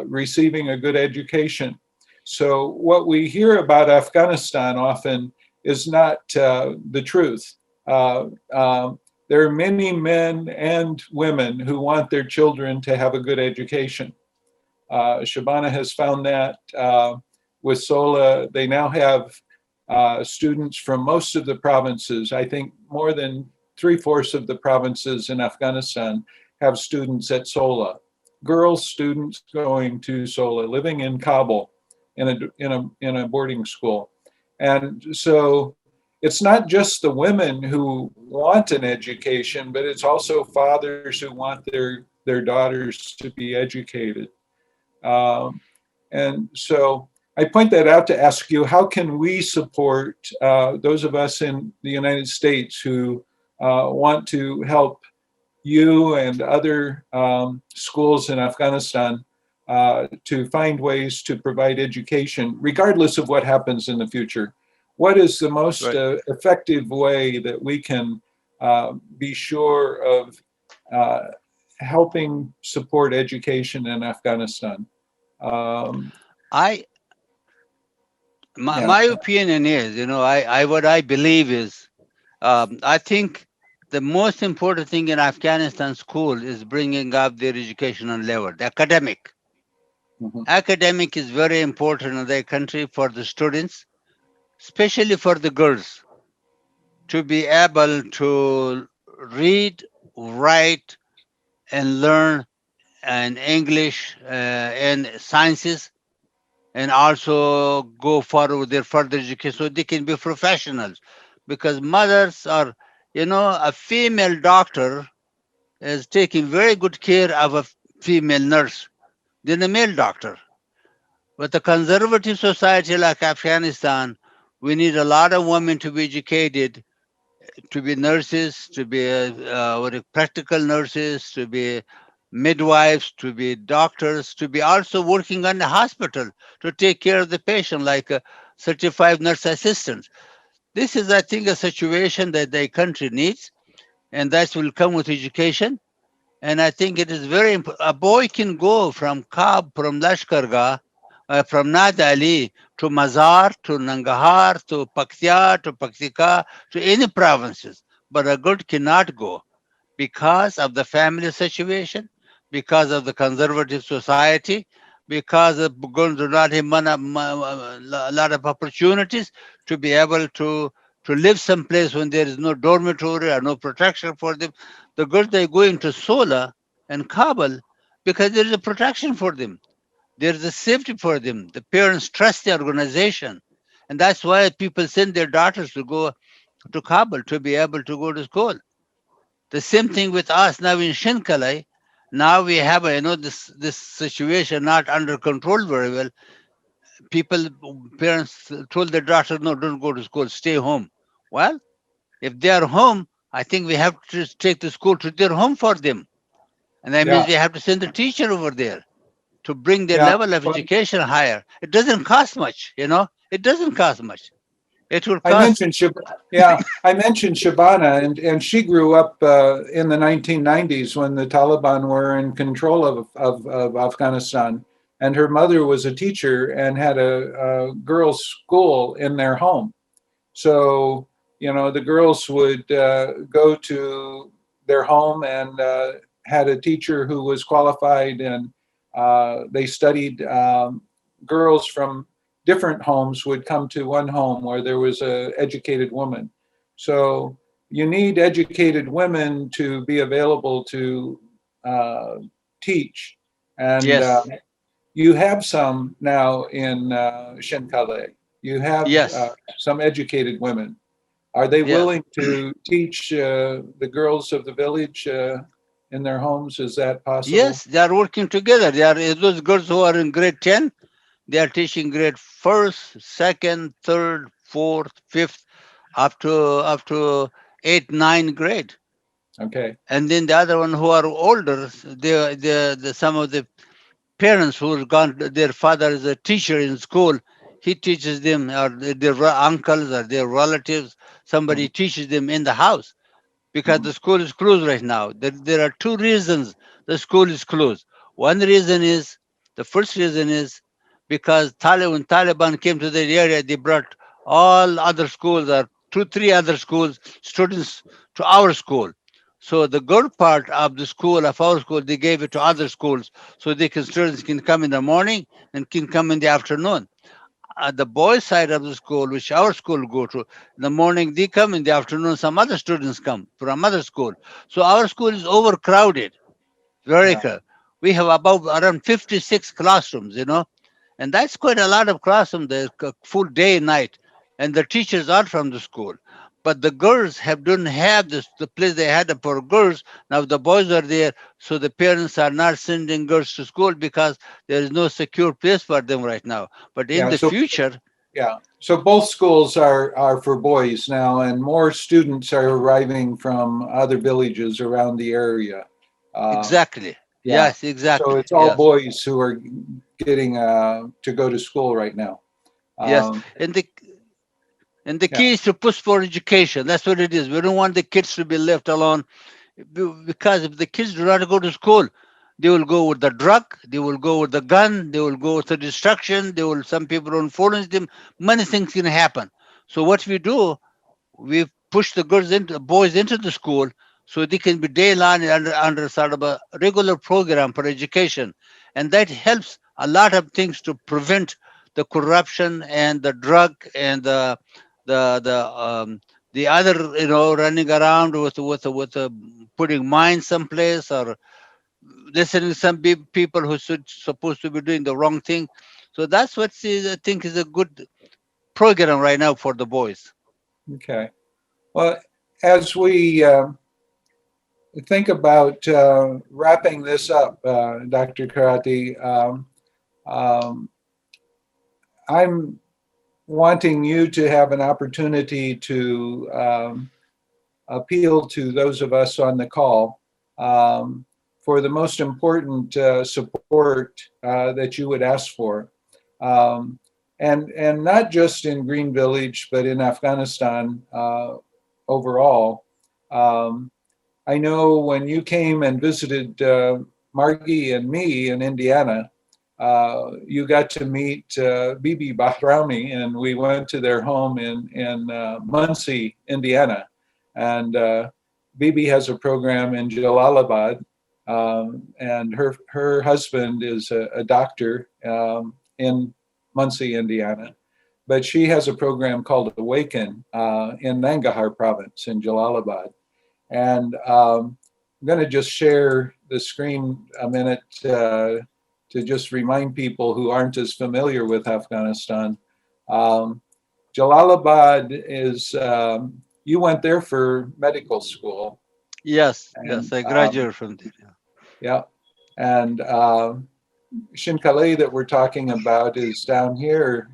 receiving a good education. So what we hear about Afghanistan often is not the truth. There are many men and women who want their children to have a good education. Shabana has found that with SOLA. They now have students from most of the provinces. I think more than 3/4 of the provinces in Afghanistan have students at SOLA. Girls students going to SOLA, living in Kabul in a boarding school. And so it's not just the women who want an education, but it's also fathers who want their daughters to be educated. Um, and so I point that out to ask you, how can we support those of us in the United States who want to help you and other schools in Afghanistan to find ways to provide education, regardless of what happens in the future? What is the most right. effective way that we can be sure of helping support education in Afghanistan. Um, I yeah, my opinion is, what I believe is, I think the most important thing in Afghanistan school is bringing up their educational level, the academic. mhm, Academic is very important in their country for the students, especially for the girls, to be able to read, write, and learn and English and sciences, and also go forward with their further education so they can be professionals. Because mothers are, a female doctor is taking very good care of a female nurse than a male doctor. With a conservative society like Afghanistan, we need a lot of women to be educated, to be nurses, to be practical nurses, to be midwives, to be doctors, to be also working on the hospital to take care of the patient like a certified nurse assistant. This is, I think, a situation that the country needs, and that will come with education. And I think it is very important. A boy can go from Kab, from Lashkargah, from Nad Ali to Mazar, to Nangarhar, to Paktia, to Paktika, to any provinces. But a girl cannot go because of the family situation, because of the conservative society, because of girls do not have a lot of opportunities to be able to live someplace when there is no dormitory or no protection for them. The girls they go into Sola and Kabul because there is a protection for them. There is a safety for them. The parents trust the organization. And that's why people send their daughters to go to Kabul to be able to go to school. The same thing with us now in Shinkalai. Now we have this situation not under control very well. People, parents told their daughter, no, don't go to school, stay home. Well, if they are home, I think we have to take the school to their home for them. And that means yeah, we have to send the teacher over there to bring their yeah. level of But education higher. It doesn't cost much, It doesn't cost much. It will I cost. mentioned I mentioned Shabana, and she grew up in the 1990s when the Taliban were in control of Afghanistan, and her mother was a teacher and had a girls' school in their home. So the girls would go to their home and had a teacher who was qualified, and they studied. Girls from different homes would come to one home where there was a educated woman. So you need educated women to be available to uh, teach, and Yes, you have some now in Shenkaleh. You have yes, some educated women. Are they yeah. willing to teach the girls of the village in their homes? Is that possible? Yes, they are working together. They are those girls who are in grade 10. They are teaching grade first, second, third, fourth, fifth, up to 8, 9 grade. Okay. And then the other one who are older, the some of the parents who have gone, their father is a teacher in school. He teaches them, or their uncles or their relatives. Somebody Mhm, teaches them in the house because mhm, the school is closed right now. There are two reasons the school is closed. One reason is, the first reason is because when Taliban came to the area, they brought all other schools, or two, three other schools, students to our school. So the good part of the school, of our school, they gave it to other schools so students can come in the morning and can come in the afternoon. At the boys' side of the school, which our school go to, in the morning they come, in the afternoon some other students come from other school. So our school is overcrowded, very yeah. crowded. We have about around 56 classrooms, and that's quite a lot of classroom there, full day and night. And the teachers are from the school. But the girls don't have the place they had for girls. Now the boys are there, so the parents are not sending girls to school because there is no secure place for them right now. But in Yeah. the So future, yeah. So both schools are for boys now, and more students are arriving from other villages around the area. Uh, exactly. yeah. Yes, So exactly. it's all Yes. boys who are getting to go to school right now. Yes. Um, And the yeah. key is to push for education. That's what it is. We don't want the kids to be left alone. Because if the kids do not go to school, they will go with the drug, they will go with the gun, they will go with the destruction, they will, some people will influence them. Many things can happen. So what we do, we push the boys into the school so they can be day long under sort of a regular program for education, and that helps a lot of things to prevent the corruption and the drug and the other, running around with putting mines someplace, or listening to some people who supposed to be doing the wrong thing. So that's what I think is a good program right now for the boys. Okay. Well, as we think about wrapping this up, Dr. Kharoti, I'm wanting you to have an opportunity to appeal to those of us on the call for the most important support that you would ask for. And not just in Green Village, but in Afghanistan overall. I know when you came and visited Margie and me in Indiana, you got to meet Bibi Bahrami, and we went to their home in Muncie, Indiana. And Bibi has a program in Jalalabad, and her husband is a doctor in Muncie, Indiana. But she has a program called Awaken in Nangarhar Province in Jalalabad. And I'm going to just share the screen a minute to just remind people who aren't as familiar with Afghanistan. Jalalabad is, you went there for medical school. Yes, yes, I graduated from there. Yeah. And Shinkale that we're talking about is down here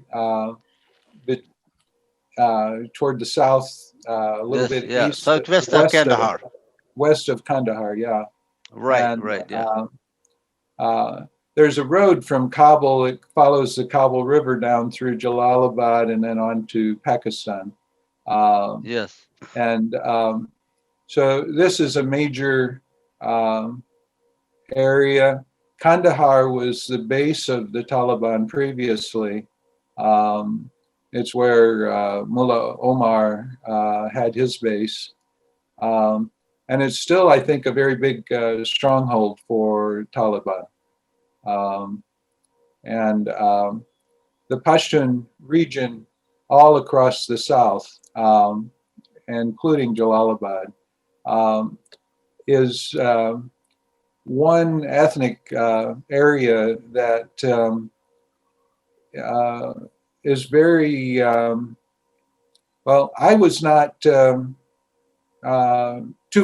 toward the south, a little bit east. Southwest of Kandahar. West of Kandahar, yeah. Right, and, right, yeah. There's a road from Kabul. It follows the Kabul River down through Jalalabad and then on to Pakistan. Yes. And so this is a major area. Kandahar was the base of the Taliban previously. It's where Mullah Omar had his base. And it's still, I think, a very big stronghold for Taliban. And the Pashtun region all across the south, including Jalalabad, is one ethnic area that is very, well, I was not too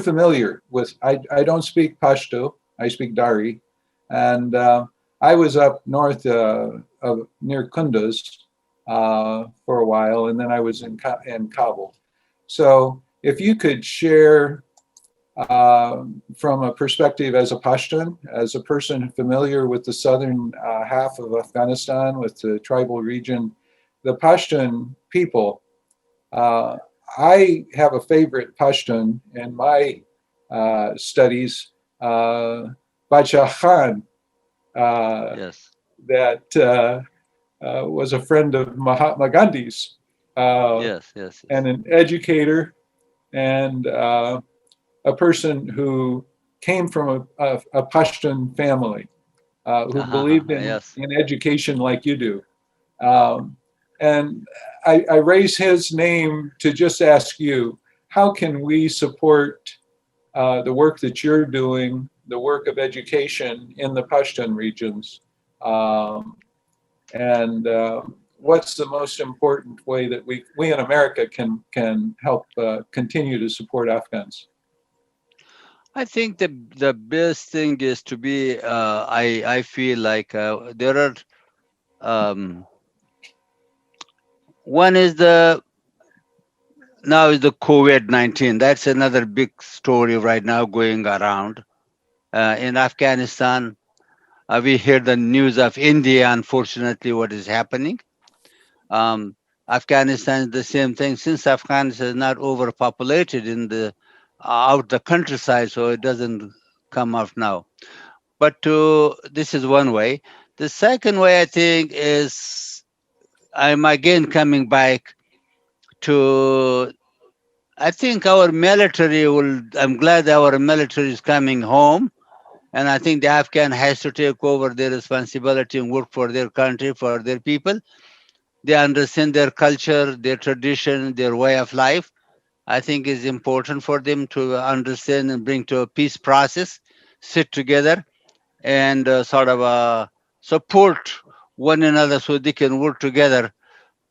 familiar with, I don't speak Pashto, I speak Dari. And I was up north near Kunduz for a while, and then I was in Kabul. So if you could share from a perspective as a Pashtun, as a person familiar with the southern half of Afghanistan, with the tribal region, the Pashtun people, I have a favorite Pashtun in my studies, Bacha Khan, Yes. that was a friend of Mahatma Gandhi's, Yes, yes. and an educator, and a person who came from a Pashtun family, who believed in, yes. in education like you do. And I raise his name to just ask you, how can we support the work that you're doing, the work of education in the Pashtun regions? And what's the most important way that we in America can help continue to support Afghans? I think the best thing is to be, I feel like there are, one is now is the COVID-19. That's another big story right now going around. In Afghanistan, we hear the news of India, unfortunately, what is happening. Afghanistan is the same thing. Since Afghanistan is not overpopulated in the out the countryside, so it doesn't come out now. But this is one way. The second way, I think, is I'm again coming back to. I think our military will. I'm glad our military is coming home, and I think the Afghan has to take over their responsibility and work for their country, for their people. They understand their culture, their tradition, their way of life. I think it's important for them to understand and bring to a peace process, sit together and sort of support one another so they can work together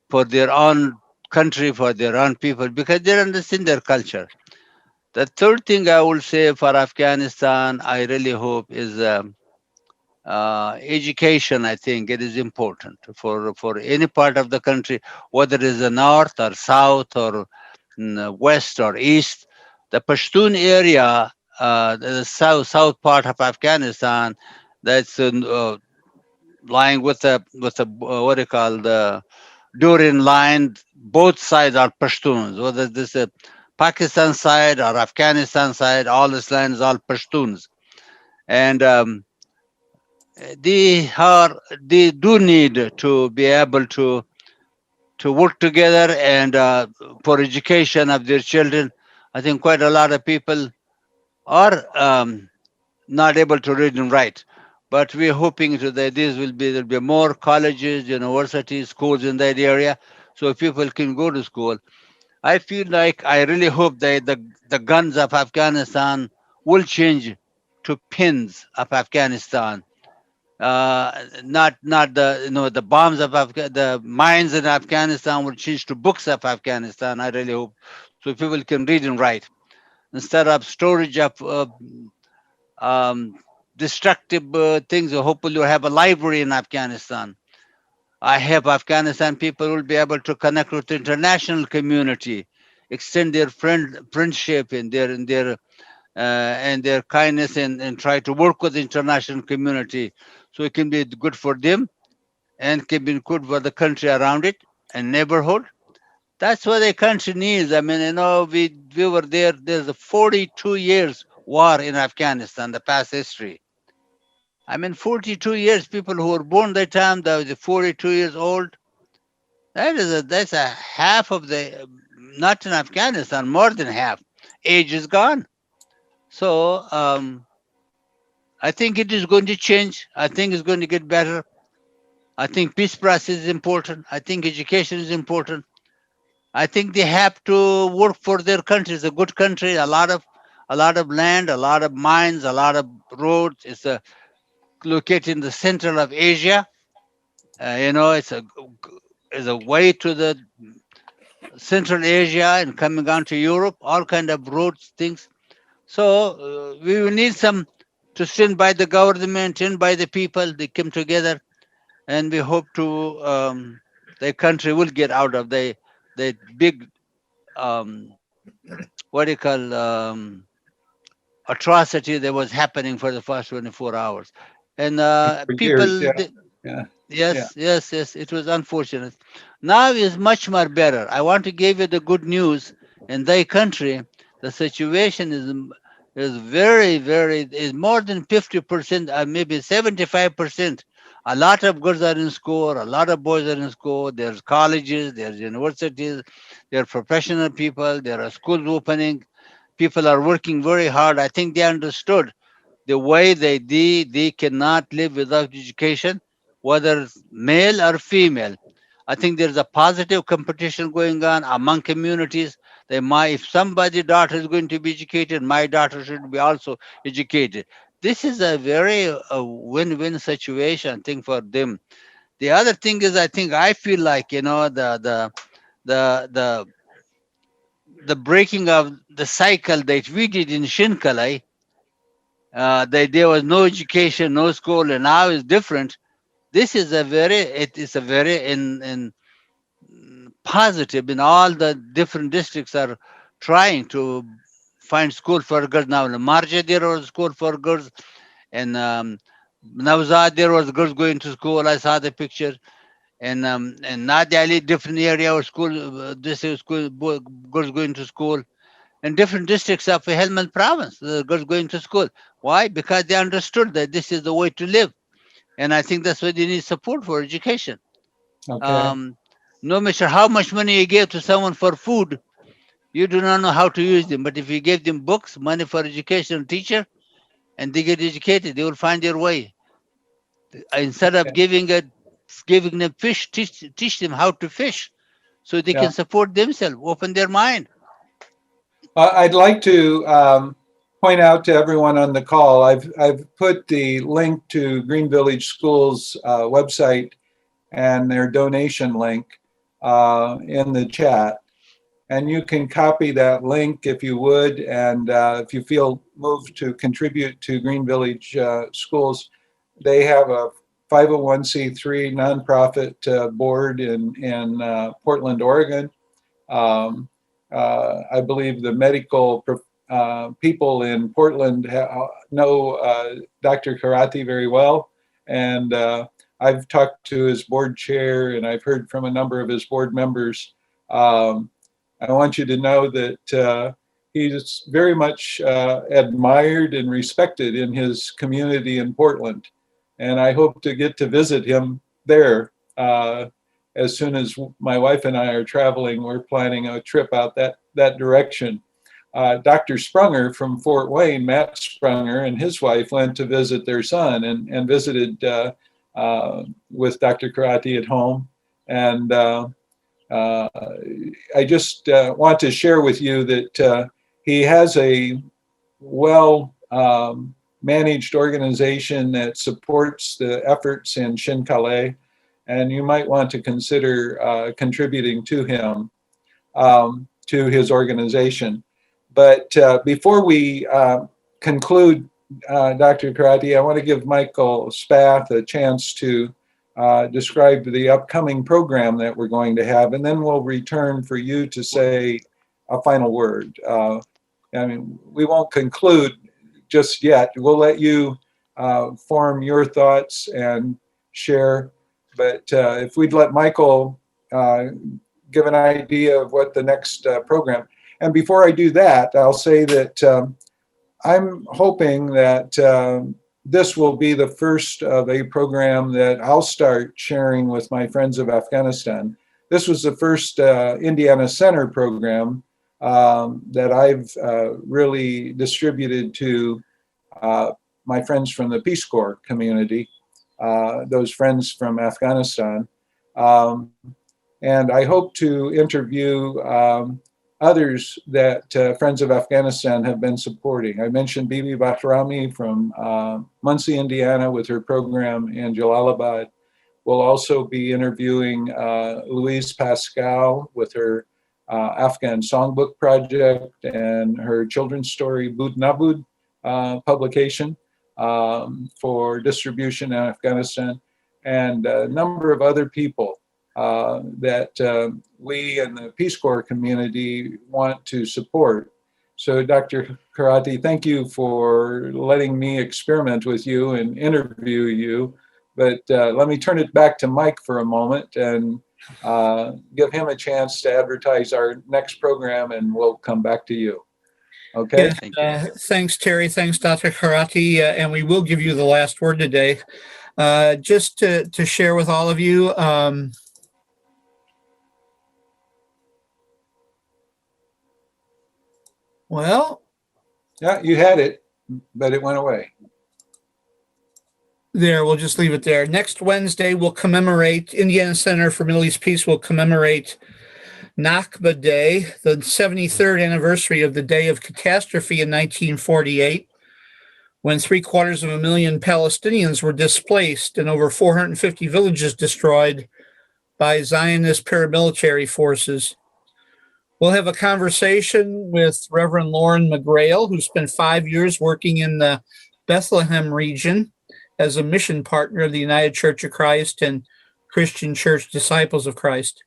for their own country, for their own people, because they understand their culture. The third thing I will say for Afghanistan, I really hope is education. I think it is important for any part of the country, whether it is the north or south or west or east. The Pashtun area, the south part of Afghanistan, that's lying with the what do you call the Durian line. Both sides are Pashtuns. Whether this is Pakistan side or Afghanistan side, all this land is all Pashtuns, and they do need to be able to work together and for education of their children. I think quite a lot of people are not able to read and write, but we're hoping to that there'll be more colleges, universities, schools in that area, so people can go to school. I feel like I really hope that the guns of Afghanistan will change to pins of Afghanistan. Not the the bombs of the mines in Afghanistan will change to books of Afghanistan. I really hope so people can read and write instead of storage of um, destructive things. Hopefully, you have a library in Afghanistan. I hope Afghanistan people will be able to connect with the international community, extend their friendship and their kindness, and try to work with the international community so it can be good for them and can be good for the country around it and neighborhood. That's what the country needs. I mean, we were there. There's a 42 years war in Afghanistan, the past history. I mean, 42 years. People who were born that time, that was 42 years old. That's a half of the, not in Afghanistan, more than half. Age is gone. So I think it is going to change. I think it's going to get better. I think peace process is important. I think education is important. I think they have to work for their country. It's a good country. A lot of land, a lot of mines, a lot of roads. It's located in the center of Asia. It's a way to the Central Asia and coming on to Europe. All kind of roads, things. So we will need some to stand by the government, stand by the people. They come together, and we hope to the country will get out of the big um, what do you call atrocity that was happening for the first 24 hours. And For years, people, yeah, yeah, yeah. yes, it was unfortunate. Now is much more better. I want to give you the good news. In their country, the situation is is more than 50%, maybe 75%. A lot of girls are in school, a lot of boys are in school. There's colleges, there's universities, there are professional people, there are schools opening. People are working very hard. I think they understood the way they cannot live without education, whether it's male or female. I think there's a positive competition going on among communities. If somebody's daughter is going to be educated, my daughter should be also educated. This is a very win-win situation, I think, for them. The other thing is, I feel like the the the breaking of the cycle that we did in Shinkalai, that there was no education, no school, and now it's different. It is a very in positive. In all the different districts are trying to find school for girls now. In Marja there was school for girls, and Navzad there was girls going to school. I saw the picture. And Nadia Ali, different area or school, this is school, girls going to school. in different districts of Helmand Province. The girls going to school. Why? Because they understood that this is the way to live. And I think that's why they need support for education. Okay. No matter how much money you give to someone for food, you do not know how to use them. But if you give them books, money for education, teacher, and they get educated, they will find their way. Instead of giving them fish, teach them how to fish, so they can support themselves, open their mind. I'd like to point out to everyone on the call, I've put the link to Green Village Schools website and their donation link in the chat. And you can copy that link if you would, and if you feel moved to contribute to Green Village Schools. They have a 501c3 nonprofit board in Portland, Oregon. I believe the medical people in Portland know Dr. Kharoti very well, and I've talked to his board chair, and I've heard from a number of his board members. I want you to know that he's very much admired and respected in his community in Portland, and I hope to get to visit him there as soon as my wife and I are traveling. We're planning a trip out that direction. Dr. Sprunger from Fort Wayne, Matt Sprunger, and his wife went to visit their son and visited with Dr. Kharoti at home. And I just want to share with you that he has a well managed organization that supports the efforts in Shin-Calais, and you might want to consider contributing to him, to his organization. But before we conclude, Dr. Kharoti, I want to give Michael Spath a chance to describe the upcoming program that we're going to have, and then we'll return for you to say a final word. I mean, we won't conclude just yet. We'll let you form your thoughts and share, but if we'd let Michael give an idea of what the next program. And before I do that, I'll say that I'm hoping that this will be the first of a program that I'll start sharing with my friends of Afghanistan. This was the first Indiana Center program that I've really distributed to my friends from the Peace Corps community, those friends from Afghanistan. And I hope to interview others that Friends of Afghanistan have been supporting. I mentioned Bibi Bahrami from Muncie, Indiana, with her program in Jalalabad. We'll also be interviewing Louise Pascal with her Afghan Songbook Project and her children's story Bud Nabud publication for distribution in Afghanistan, and a number of other people that we and the Peace Corps community want to support. So Dr. Kharoti, thank you for letting me experiment with you and interview you. But let me turn it back to Mike for a moment and give him a chance to advertise our next program, and we'll come back to you. Okay? Yes, thanks, Terry. Thanks, Dr. Kharoti. And we will give you the last word today. Just to share with all of you, well, yeah, you had it, but it went away. There, we'll just leave it there. Next Wednesday, we'll commemorate, Indiana Center for Middle East Peace will commemorate Nakba Day, the 73rd anniversary of the day of catastrophe in 1948, when 750,000 Palestinians were displaced and over 450 villages destroyed by Zionist paramilitary forces. We'll have a conversation with Reverend Lauren McGrail, who spent 5 years working in the Bethlehem region as a mission partner of the United Church of Christ and Christian Church Disciples of Christ.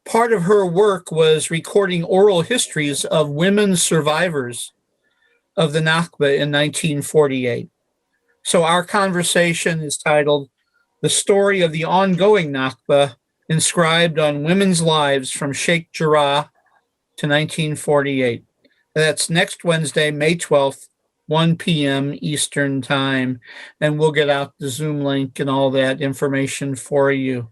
Part of her work was recording oral histories of women survivors of the Nakba in 1948. So our conversation is titled, "The Story of the Ongoing Nakba, Inscribed on Women's Lives from Sheikh Jarrah to 1948." That's next Wednesday, May 12th, 1 p.m. Eastern Time. And we'll get out the Zoom link and all that information for you.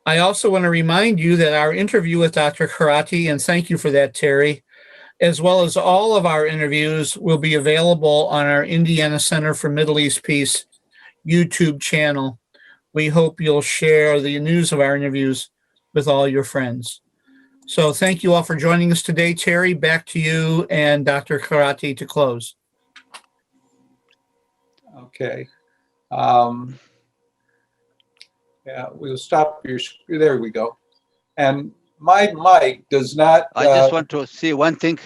I also want to remind you that our interview with Dr. Kharoti, and thank you for that, Terry, as well as all of our interviews will be available on our Indiana Center for Middle East Peace YouTube channel. We hope you'll share the news of our interviews with all your friends. So thank you all for joining us today. Terry, back to you and Dr. Kharoti to close. Okay. Yeah, we'll stop your screen. There we go. And my mic does not. I just want to see one thing.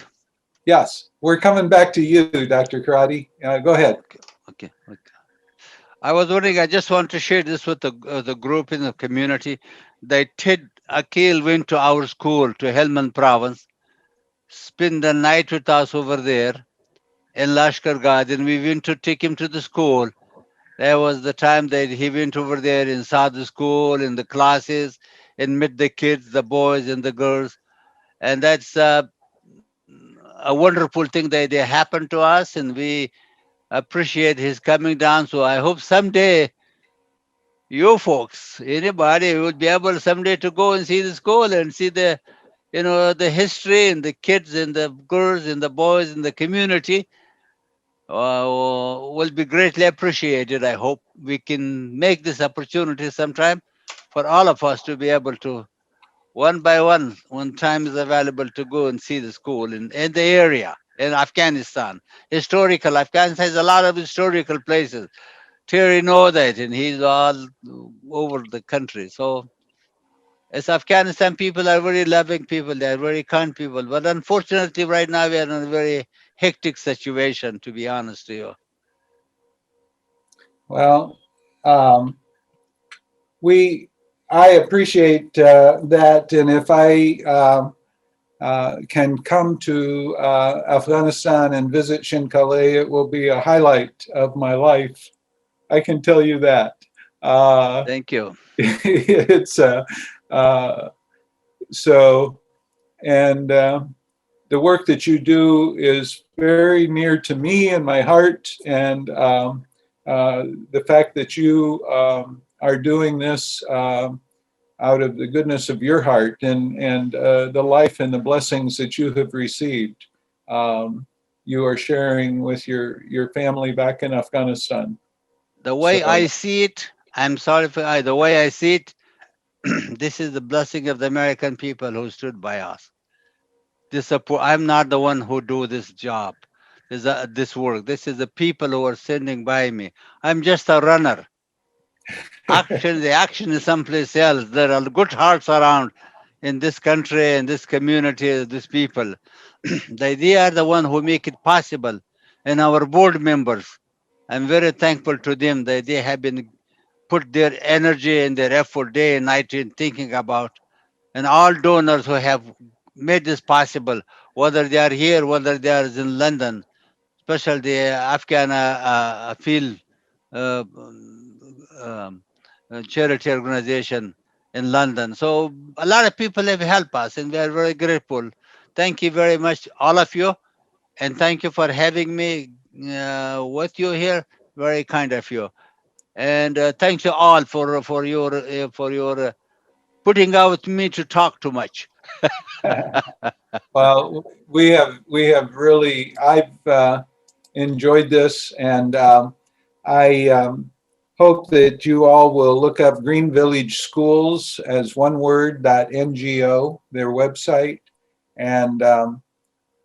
Yes, we're coming back to you, Dr. Kharoti. Go ahead. Okay. I was wondering, I just want to share this with the group in the community. Akil went to our school, to Helmand Province, spend the night with us over there in Laskhar Garden. We went to take him to the school. That was the time that he went over there and saw the school, in the classes, and met the kids, the boys and the girls. And that's a wonderful thing that happened to us, and we appreciate his coming down. So I hope someday you folks, anybody, will be able someday to go and see the school and see the history and the kids and the girls and the boys in the community. Will be greatly appreciated. I hope we can make this opportunity sometime for all of us to be able to, one by one, when time is available, to go and see the school in the area in Afghanistan. Afghanistan has a lot of historical places. Terry knows that, and he's all over the country. So as Afghanistan people are very loving people, they are very kind people. But unfortunately, right now we are in a very hectic situation, to be honest with you. Well, I appreciate that, and if I can come to Afghanistan and visit Shinkaleh, it will be a highlight of my life. I can tell you that. Thank you. It's so, and the work that you do is very near to me and my heart, and the fact that you are doing this out of the goodness of your heart and the life and the blessings that you have received, you are sharing with your family back in Afghanistan. The way I see it, I'm sorry for the way I see it, this is the blessing of the American people who stood by us. I'm not the one who do this job, this work. This is the people who are standing by me. I'm just a runner. The action is someplace else. There are good hearts around in this country and this community, these people. They are the one who make it possible. And our board members, I'm very thankful to them that they have been put their energy and their effort day and night in thinking about, and all donors who have made this possible, whether they are here, whether they are in London, especially the Afghan field charity organization in London. So a lot of people have helped us, and we are very grateful. Thank you very much, all of you, and thank you for having me with you here. Very kind of you. And thank you all for your putting out me to talk too much. Well, we have really, I've enjoyed this, and I hope that you all will look up Green Village Schools as one word, .ngo, their website, and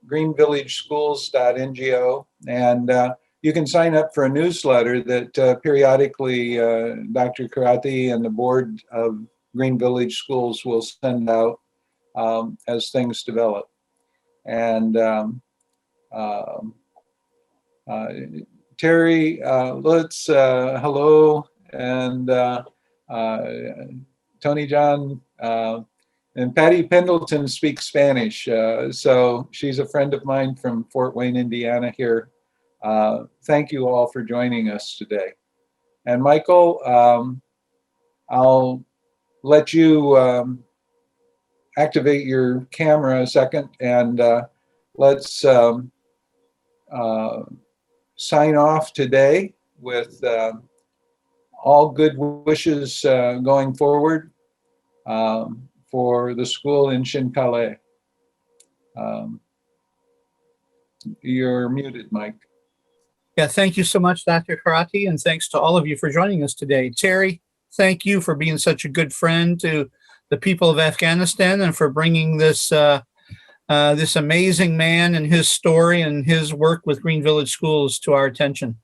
greenvillageschools.ngo, and you can sign up for a newsletter that periodically Dr. Kharoti and the board of Green Village Schools will send out as things develop. And Terry, let's hello, and Tony John, and Patty Pendleton speaks Spanish, so she's a friend of mine from Fort Wayne, Indiana here. Thank you all for joining us today. And Michael, I'll let you activate your camera a second, and let's sign off today with all good wishes going forward for the school in Shinkaleh. You're muted, Mike. Yeah, thank you so much, Dr. Kharoti, and thanks to all of you for joining us today. Terry, thank you for being such a good friend to the people of Afghanistan and for bringing this this amazing man and his story and his work with Green Village Schools to our attention.